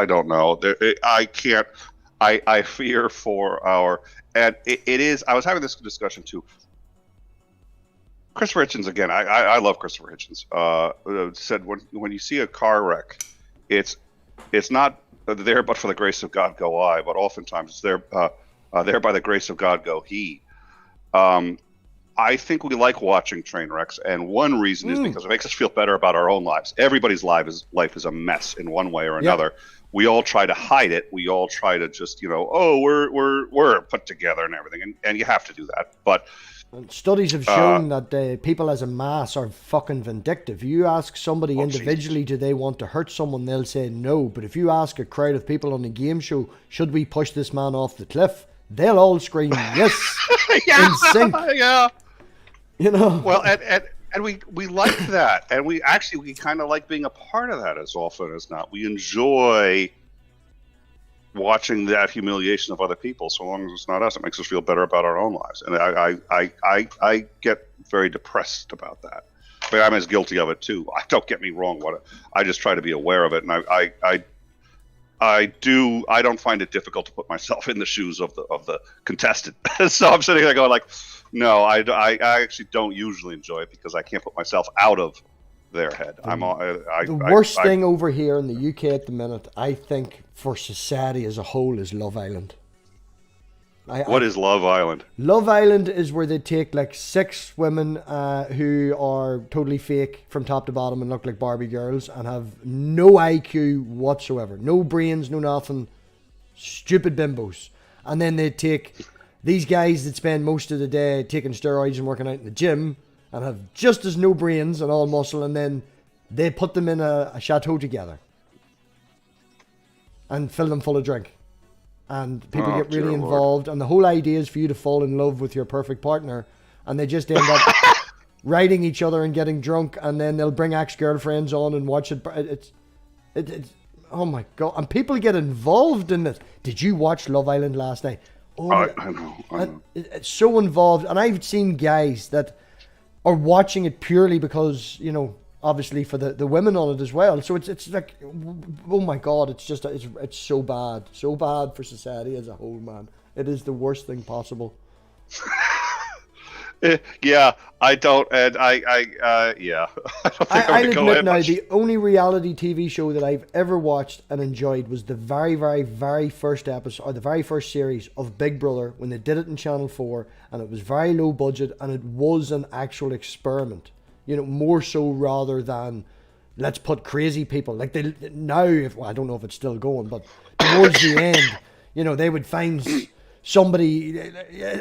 don't know. I can't. I fear for and it is. I was having this discussion too. Christopher Hitchens again. I love Christopher Hitchens. Said when you see a car wreck, it's not there but for the grace of God go I, but oftentimes it's there by the grace of God go he. I think we like watching train wrecks, and one reason is because it makes us feel better about our own lives. Everybody's life is a mess in one way or another. Yep. We all try to hide it. We all try to just, we're put together and everything, and you have to do that. But studies have shown that people as a mass are fucking vindictive. You ask somebody individually, do they want to hurt someone? They'll say no. But if you ask a crowd of people on a game show, should we push this man off the cliff? They'll all scream yes in sync. Yeah. Well, and we like that, and we kind of like being a part of that as often as not. We enjoy watching that humiliation of other people, so long as it's not us. It makes us feel better about our own lives, and I get very depressed about that. But I'm as guilty of it too. Don't get me wrong. I just try to be aware of it, and I don't find it difficult to put myself in the shoes of the contestant. So I'm sitting there going like, no, I actually don't usually enjoy it because I can't put myself out of their head. The worst thing over here in the UK at the minute, I think, for society as a whole, is Love Island. What is Love Island? Love Island is where they take like 6 women who are totally fake from top to bottom and look like Barbie girls and have no IQ whatsoever. No brains, no nothing. Stupid bimbos. And then they take these guys that spend most of the day taking steroids and working out in the gym and have just as no brains and all muscle, and then they put them in a chateau together and fill them full of drink. And people get really involved, and the whole idea is for you to fall in love with your perfect partner, and they just end up writing each other and getting drunk, and then they'll bring ex-girlfriends on and watch it. It's oh my God. And people get involved in it. Did you watch Love Island last night? Oh, I know. It's so involved. And I've seen guys that are watching it purely because, you know, obviously for the women on it as well. So it's like, oh my God, it's just, it's so bad. So bad for society as a whole, man. It is the worst thing possible. Yeah, I don't, and yeah. I don't think I'll go admit in now, much. the only reality TV show that I've ever watched and enjoyed was the very, very, very first episode, or the very first series of Big Brother, when they did it in Channel 4, and it was very low budget, and it was an actual experiment. You know, more so rather than let's put crazy people. Like they now, well, I don't know if it's still going, but towards the end, you know, they would find somebody.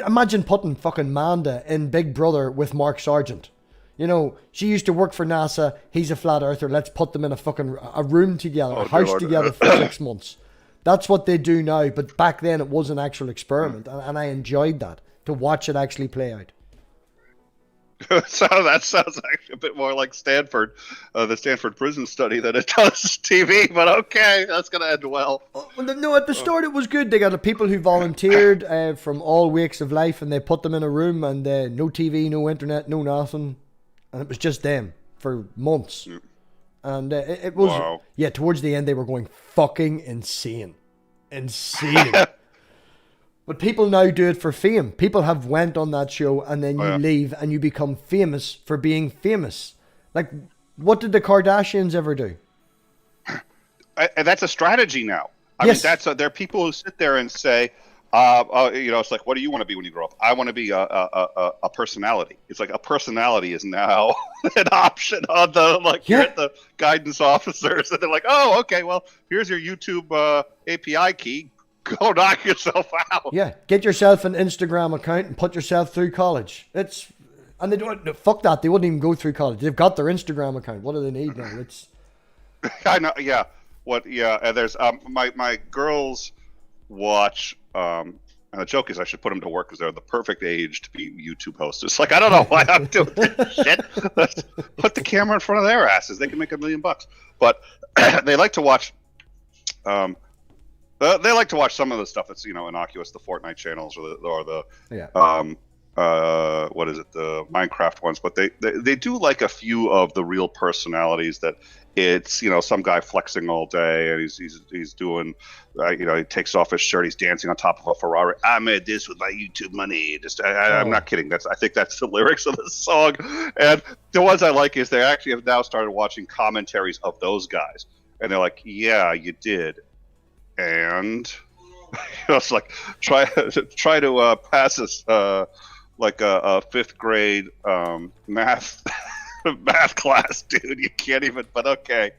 Imagine putting fucking Manda in Big Brother with Mark Sargent. You know, she used to work for NASA. He's a flat earther. Let's put them in a room together, a house together for 6 months. That's what they do now. But back then, it was an actual experiment, and I enjoyed that, to watch it actually play out. So that sounds actually a bit more like Stanford, the Stanford prison study than it does TV. But okay, that's gonna end well. No, at the start it was good. They got people who volunteered from all wakes of life, and they put them in a room, and no TV, no internet, no nothing, and it was just them for months. And it was, Wow. yeah. Towards the end, they were going fucking insane. But people now do it for fame. People have went on that show, and then you leave and you become famous for being famous. Like, what did the Kardashians ever do? And that's a strategy now. I Yes. mean, there are people who sit there and say, you know, it's like, what do you want to be when you grow up? I want to be a personality. It's like a personality is now an option on you're at the guidance officers, and they're like, oh, okay, well, here's your YouTube API key. Go knock yourself out. Yeah, get yourself an Instagram account and put yourself through college. And they don't, fuck that. They wouldn't even go through college. They've got their Instagram account. What do they need now? I know. Yeah. And there's my girls watch. And the joke is I should put them to work because they're the perfect age to be YouTube hosts. It's like, I don't know why I'm doing this shit. Let's put the camera in front of their asses. They can make $1 million. But they like to watch. They like to watch some of the stuff that's, you know, innocuous, the Fortnite channels or the what is it, the Minecraft ones. But they do like a few of the real personalities that it's, you know, some guy flexing all day and he's doing, you know, he takes off his shirt, he's dancing on top of a Ferrari. I made this with my YouTube money. I'm not kidding. I think that's the lyrics of the song. And the ones I like is they actually have now started watching commentaries of those guys, and they're like, yeah, you did. And you know, it's like try to pass this like a fifth grade math class, dude. You can't even. But okay,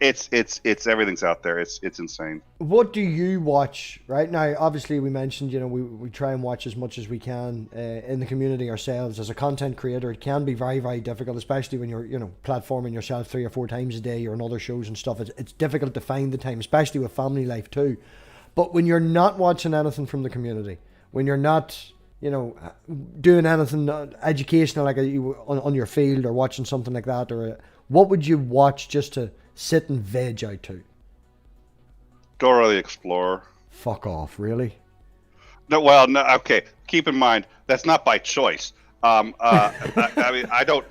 it's everything's out there. It's insane. What do you watch right now? Obviously, we mentioned, you know, we try and watch as much as we can in the community ourselves. As a content creator, it can be very, very difficult, especially when you're, you know, platforming yourself 3 or 4 times a day or on other shows and stuff. It's difficult to find the time, especially with family life too. But when you're not watching anything from the community, when you're not, you know, doing anything educational like on your field or watching something like that, or what would you watch just to sit and veg out to? Dora the Explorer. Fuck off, really? No, well, no, okay. Keep in mind that's not by choice. I mean, I don't.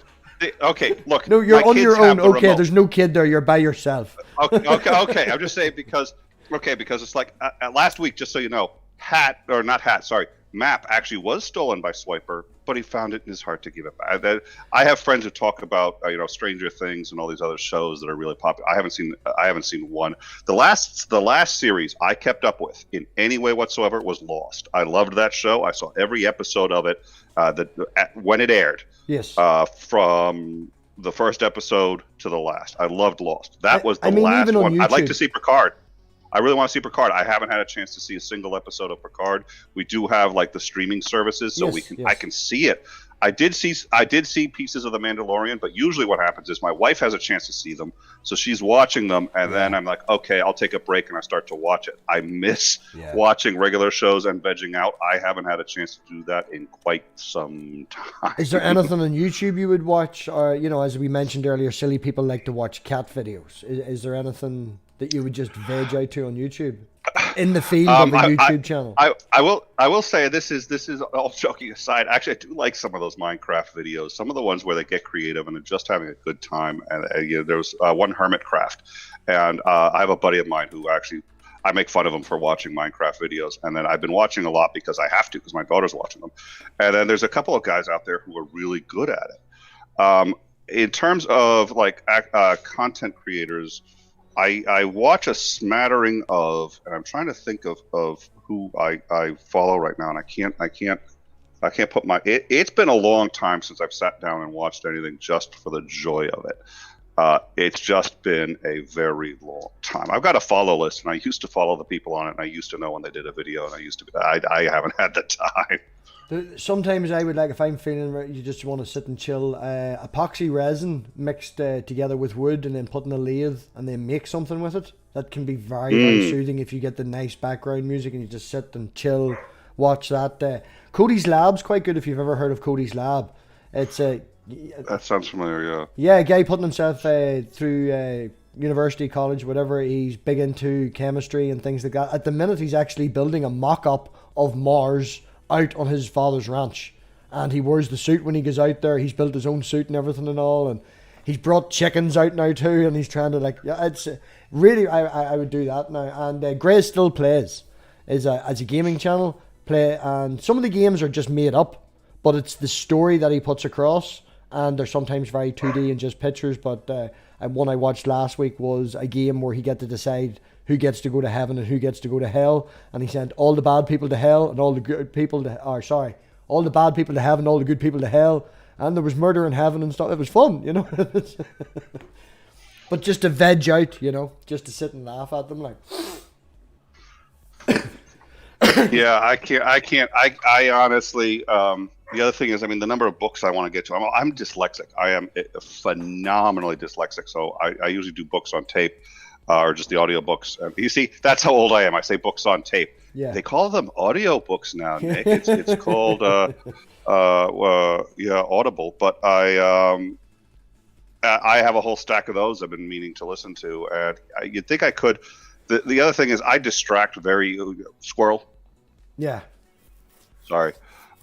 Okay, look. No, you're my on kids your have own. the Okay, remote. there's no kid there. You're by yourself. Okay. I'm just saying because it's like last week, just so you know, Map actually was stolen by Swiper, but he found it in his heart to give it back. I have friends who talk about you know, Stranger Things and all these other shows that are really popular. I haven't seen one. The last series I kept up with in any way whatsoever was Lost. I loved that show. I saw every episode of it when it aired. Yes. From the first episode to the last. I loved Lost. That was the I mean, last even on one. I'd like YouTube. to see Picard. I really want to see Picard. I haven't had a chance to see a single episode of Picard. We do have like the streaming services, so Yes. I can see it. I did see pieces of The Mandalorian, but usually what happens is my wife has a chance to see them, so she's watching them, and then I'm like, okay, I'll take a break and I start to watch it. I miss watching regular shows and vegging out. I haven't had a chance to do that in quite some time. Is there anything on YouTube you would watch, or as we mentioned earlier, silly people like to watch cat videos? Is there anything that you would just veg out to on YouTube? In the field of a YouTube channel. I will say this is all joking aside. Actually, I do like some of those Minecraft videos. Some of the ones where they get creative and they're just having a good time. And there was one Hermitcraft, and I have a buddy of mine who actually I make fun of him for watching Minecraft videos, and then I've been watching a lot because I have to because my daughter's watching them. And then there's a couple of guys out there who are really good at it. In terms of like content creators. I watch a smattering of, and I'm trying to think of who I follow right now, and I can't put my. It's been a long time since I've sat down and watched anything just for the joy of it. It's just been a very long time. I've got a follow list, and I used to follow the people on it, and I used to know when they did a video, and I haven't had the time. Sometimes I would like, if I'm feeling you just want to sit and chill, epoxy resin mixed together with wood and then put in a lathe and then make something with it. That can be very, very soothing if you get the nice background music and you just sit and chill, watch that. Cody's Lab's quite good if you've ever heard of Cody's Lab. It's that sounds familiar, yeah. Yeah, a guy putting himself through university, college, whatever. He's big into chemistry and things like that. At the minute, he's actually building a mock-up of Mars out on his father's ranch, and he wears the suit when he goes out there. He's built his own suit and everything and all, and he's brought chickens out now too, and he's trying to it's really I would do that now. And Gray Still Plays as a gaming channel and some of the games are just made up, but it's the story that he puts across, and they're sometimes very 2D and just pictures. But one I watched last week was a game where he get to decide who gets to go to heaven and who gets to go to hell, and he sent all the bad people to hell and all the good people all the bad people to heaven, all the good people to hell, and there was murder in heaven and stuff. It was fun, but just to veg out, just to sit and laugh at them like. Yeah, I can't. I honestly. The other thing is, the number of books I want to get to. I'm dyslexic. I am phenomenally dyslexic, so I usually do books on tape. Or just the audio books. You see, that's how old I am. I say books on tape. Yeah. They call them audio books now, Nick. It's called Audible. But I have a whole stack of those I've been meaning to listen to, and you'd think I could. The other thing is I distract very squirrel. Yeah. Sorry.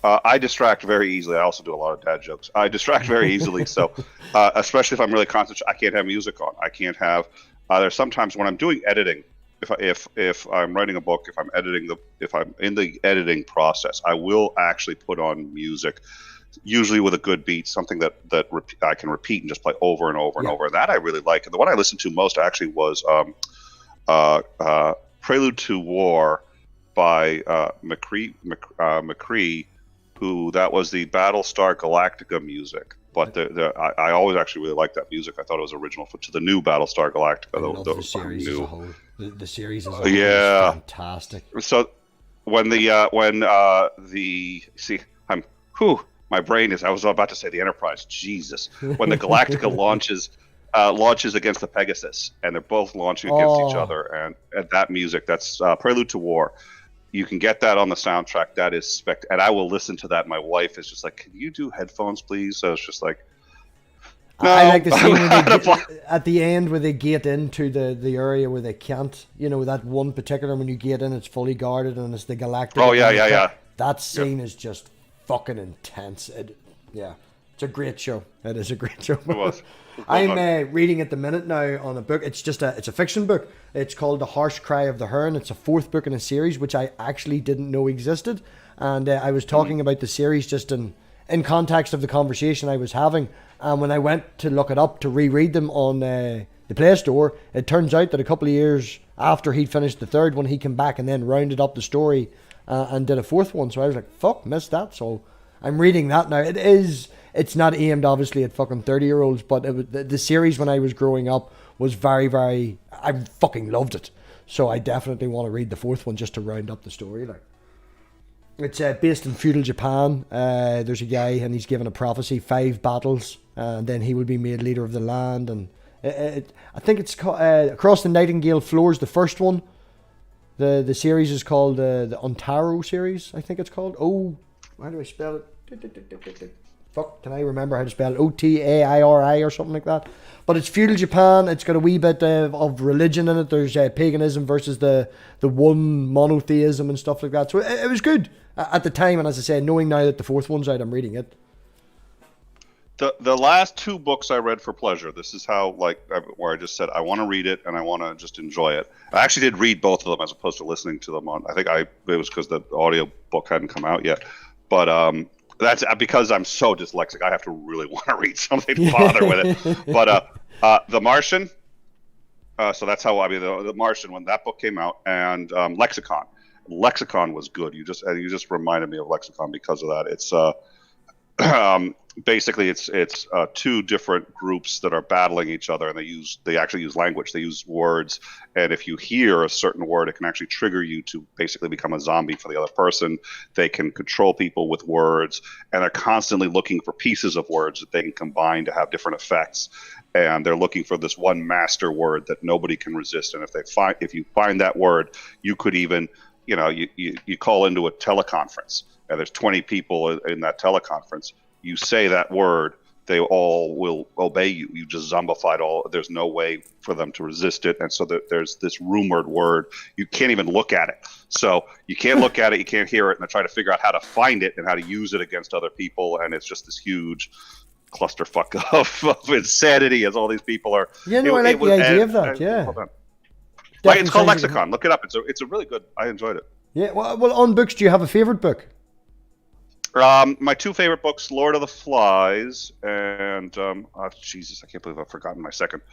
I distract very easily. I also do a lot of dad jokes. I distract very easily, so especially if I'm really concentrated, I can't have music on. I can't have. There's sometimes when I'm doing editing, if I'm writing a book, if I'm in the editing process, I will actually put on music, usually with a good beat, something that I can repeat and just play over and over and over. That I really like. And the one I listened to most actually was Prelude to War by McCree, who that was the Battlestar Galactica music. But I always actually really liked that music. I thought it was original to the new Battlestar Galactica. I love the series as a whole. The series as a whole is fantastic. So when my brain is. I was about to say the Enterprise. Jesus. When the Galactica launches against the Pegasus, and they're both launching against each other, and that music, that's Prelude to War. You can get that on the soundtrack. That is and I will listen to that. My wife is just like, "Can you do headphones, please?" So it's just like, no. I like the scene at the end where they get into the area where they can't. That one particular when you get in, it's fully guarded and it's the Galactic. Oh yeah. That scene is just fucking intense. It's a great show. It is a great show. It was. I'm reading at the minute now on a book. It's a fiction book. It's called The Harsh Cry of the Heron. It's a 4th book in a series which I actually didn't know existed. And I was talking about the series just in context of the conversation I was having. And when I went to look it up to reread them on the Play Store, it turns out that a couple of years after he'd finished the 3rd one, he came back and then rounded up the story and did a 4th one. So I was like, fuck, missed that. So I'm reading that now. It's not aimed obviously at fucking 30-year-olds, but the series when I was growing up was very, very. I fucking loved it. So I definitely want to read the 4th one just to round up the story. It's based in feudal Japan. There's a guy and he's given a prophecy, 5 battles, and then he will be made leader of the land. And I think it's called Across the Nightingale Floors, the first one. The series is called the Ontaro series, I think it's called. Oh, how do I spell it? Fuck, can I remember how to spell it? Otairi or something like that. But it's feudal Japan. It's got a wee bit of religion in it. There's paganism versus the one monotheism and stuff like that. So it was good at the time. And as I said, knowing now that the 4th one's out, I'm reading it. The last 2 books I read for pleasure. This is how, where I just said I want to read it and I want to just enjoy it. I actually did read both of them as opposed to listening to them on. I think it was because the audio book hadn't come out yet. But that's because I'm so dyslexic. I have to really want to read something to bother with it. But The Martian. So that's how The Martian, when that book came out, and Lexicon. Lexicon was good. You just reminded me of Lexicon because of that. It's basically it's 2 different groups that are battling each other, and they actually use language. They use words, and if you hear a certain word, it can actually trigger you to basically become a zombie for the other person. They can control people with words, and they're constantly looking for pieces of words that they can combine to have different effects. And they're looking for this one master word that nobody can resist. And if you find that word, you could even, you call into a teleconference, and there's 20 people in that teleconference. You say that word, they all will obey you. You just zombified all. There's no way for them to resist it. And so there's this rumored word. You can't even look at it. So you can't look at it. You can't hear it. And they're trying to figure out how to find it and how to use it against other people. And it's just this huge clusterfuck of insanity as all these people are. Yeah, no, I like the idea of that. Yeah. It's called Lexicon. Look it up. It's a really good. I enjoyed it. Yeah. Well, on books, do you have a favorite book? My 2 favorite books, Lord of the Flies, and Jesus, I can't believe I've forgotten my second.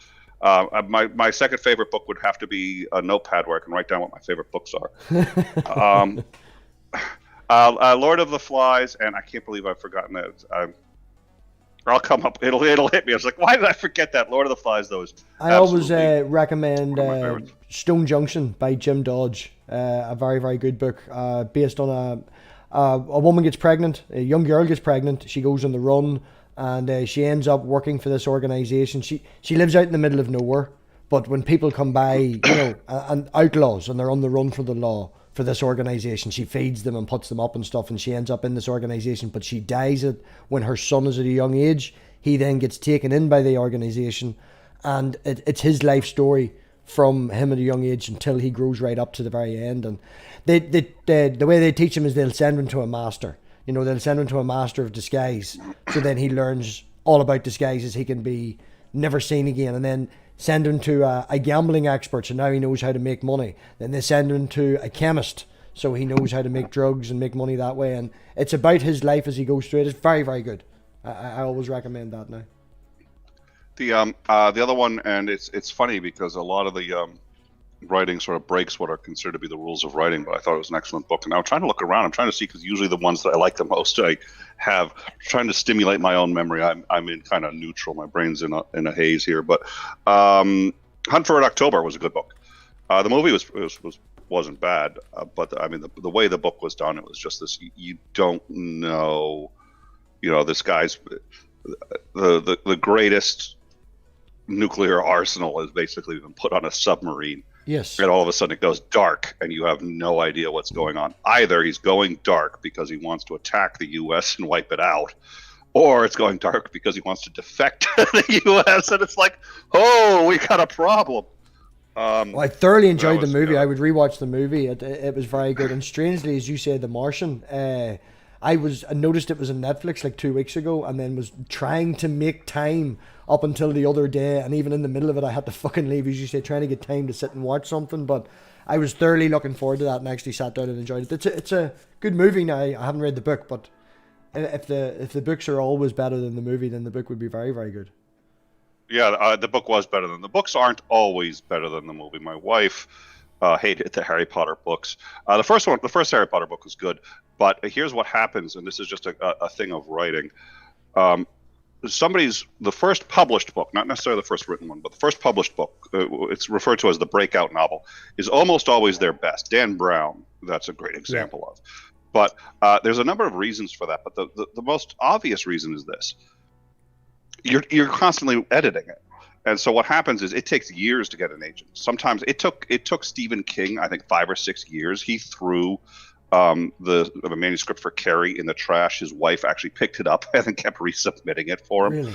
My second favorite book would have to be a notepad where I can write down what my favorite books are. Lord of the Flies, and I can't believe I've forgotten that. I'll come up. It'll hit me. I was like, why did I forget that? Lord of the Flies, though. I always recommend Stone Junction by Jim Dodge. A very, very good book based on a woman gets pregnant, a young girl gets pregnant, she goes on the run, and she ends up working for this organization. She lives out in the middle of nowhere, but when people come by, and outlaws, and they're on the run for the law for this organization, she feeds them and puts them up and stuff, and she ends up in this organization, but she dies when her son is at a young age. He then gets taken in by the organization, and it's his life story from him at a young age until he grows right up to the very end. And the way they teach him is they'll send him to a master. They'll send him to a master of disguise. So then he learns all about disguises. He can be never seen again. And then send him to a gambling expert. So now he knows how to make money. Then they send him to a chemist. So he knows how to make drugs and make money that way. And it's about his life as he goes through it. It's very, very good. I always recommend that now. The other one, and it's funny because a lot of the writing sort of breaks what are considered to be the rules of writing, but I thought it was an excellent book. And I'm trying to look around. I'm trying to see, because usually the ones that I like the most, I have trying to stimulate my own memory. I'm in kind of neutral. My brain's in a haze here. But Hunt for Red October was a good book. The movie wasn't bad, but I mean the way the book was done, it was just this. You don't know, this guy's the greatest nuclear arsenal has basically been put on a submarine. Yes. And all of a sudden it goes dark and you have no idea what's going on. Either he's going dark because he wants to attack the U.S. and wipe it out, or it's going dark because he wants to defect to the U.S. And it's like, oh, we got a problem. I thoroughly enjoyed the movie. I would rewatch the movie. It was very good. And strangely, as you said, The Martian, I noticed it was on Netflix like 2 weeks ago, and then was trying to make time up until the other day, and even in the middle of it I had to fucking leave, as you say, trying to get time to sit and watch something. But I was thoroughly looking forward to that and actually sat down and enjoyed it. It's a good movie. Now, I haven't read the book, but if the books are always better than the movie, then the book would be very, very good. Yeah, the book was better than the books. Aren't always better than the movie. My wife hated the Harry Potter books. The first Harry Potter book was good, but here's what happens, and this is just a thing of writing. The first published book, not necessarily the first written one, but the first published book, it's referred to as the breakout novel, is almost always their best. Dan Brown, that's a great example of. But there's a number of reasons for that. But the most obvious reason is this: you're constantly editing it. And so what happens is it takes years to get an agent. Sometimes it took Stephen King, I think, 5 or 6 years. He threw the manuscript for Carrie in the trash. His wife actually picked it up and then kept resubmitting it for him. Really?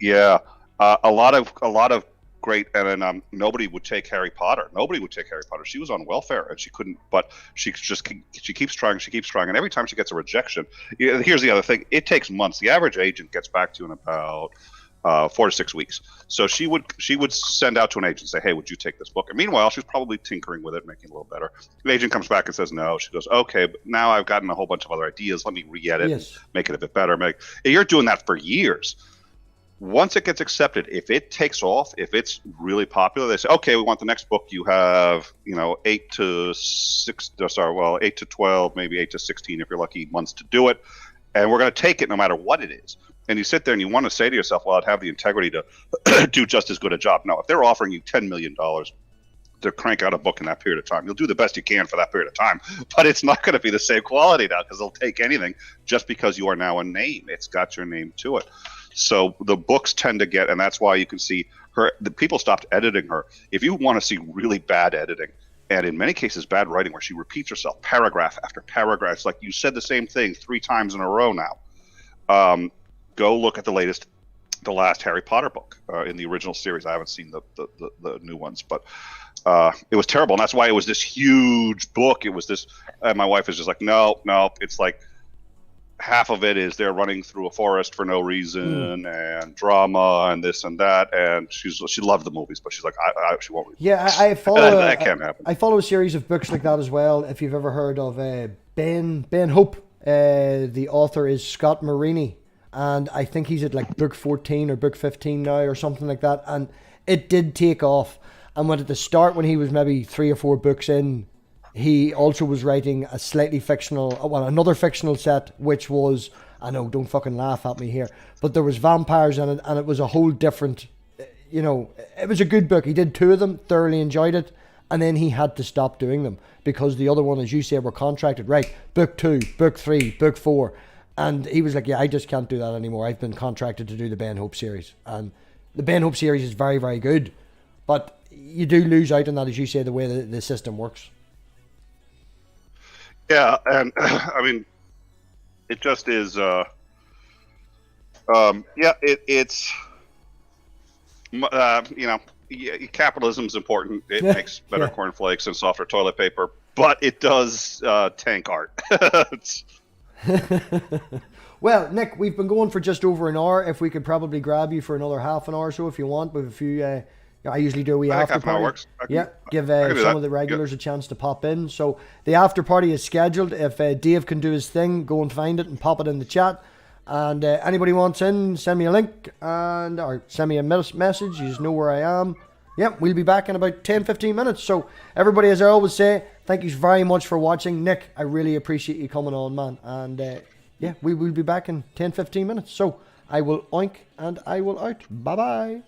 Yeah. A lot of great, and then nobody would take Harry Potter. Nobody would take Harry Potter. She was on welfare and she couldn't, but she keeps trying, and every time she gets a rejection. Here's the other thing: it takes months. The average agent gets back to you in about 4 to 6 weeks. So she would send out to an agent and say, hey, would you take this book? And meanwhile, she's probably tinkering with it, making it a little better. The agent comes back and says no. She goes, okay, but now I've gotten a whole bunch of other ideas. Let me re-edit and make it a bit better. You're doing that for years. Once it gets accepted, if it takes off, if it's really popular, they say, okay, we want the next book. You have, 8 to 12, maybe 8 to 16 if you're lucky, months to do it. And we're going to take it no matter what it is. And you sit there and you want to say to yourself, well, I'd have the integrity to do just as good a job. No, if they're offering you $10 million to crank out a book in that period of time, you'll do the best you can for that period of time. But it's not going to be the same quality now because they'll take anything just because you are now a name. It's got your name to it. So the books tend to get, and that's why you can see the people stopped editing her. If you want to see really bad editing, and in many cases bad writing where she repeats herself paragraph after paragraph, it's like you said the same thing 3 times in a row now. Go look at the last Harry Potter book in the original series. I haven't seen the new ones, but it was terrible. And that's why it was this huge book. It was this, and my wife is just like, no, it's like half of it is they're running through a forest for no reason and drama and this and that. And she loved the movies, but she's like, she won't read. Yeah, I follow. That can't happen. I follow a series of books like that as well. If you've ever heard of Ben Hope, the author is Scott Marini. And I think he's at like book 14 or book 15 now or something like that. And it did take off. And at the start, when he was maybe 3 or 4 books in, he also was writing a slightly another fictional set, which was, I know, don't fucking laugh at me here, but there was vampires in it and it was a whole different, it was a good book. He did 2 of them, thoroughly enjoyed it. And then he had to stop doing them because the other one, as you said, were contracted. Right, book 2, book 3, book 4. And he was like, yeah, I just can't do that anymore. I've been contracted to do the Ben Hope series. And the Ben Hope series is very, very good. But you do lose out on that, as you say, the way the system works. Yeah, and I mean, it just is, it's, capitalism's important. It makes better cornflakes and softer toilet paper, but it does tank art. Well, Nick, we've been going for just over an hour. If we could probably grab you for another half an hour or so if you want, with a few, I usually do a wee after party. Works. Give some of the regulars a chance to pop in. So the after party is scheduled. If Dave can do his thing, go and find it and pop it in the chat. And anybody wants in, send me a link or send me a message. You just know where I am. Yep, we'll be back in about 10-15 minutes. So everybody, as I always say, thank you very much for watching. Nick, I really appreciate you coming on, man. And we will be back in 10-15 minutes. So I will oink and I will out. Bye-bye.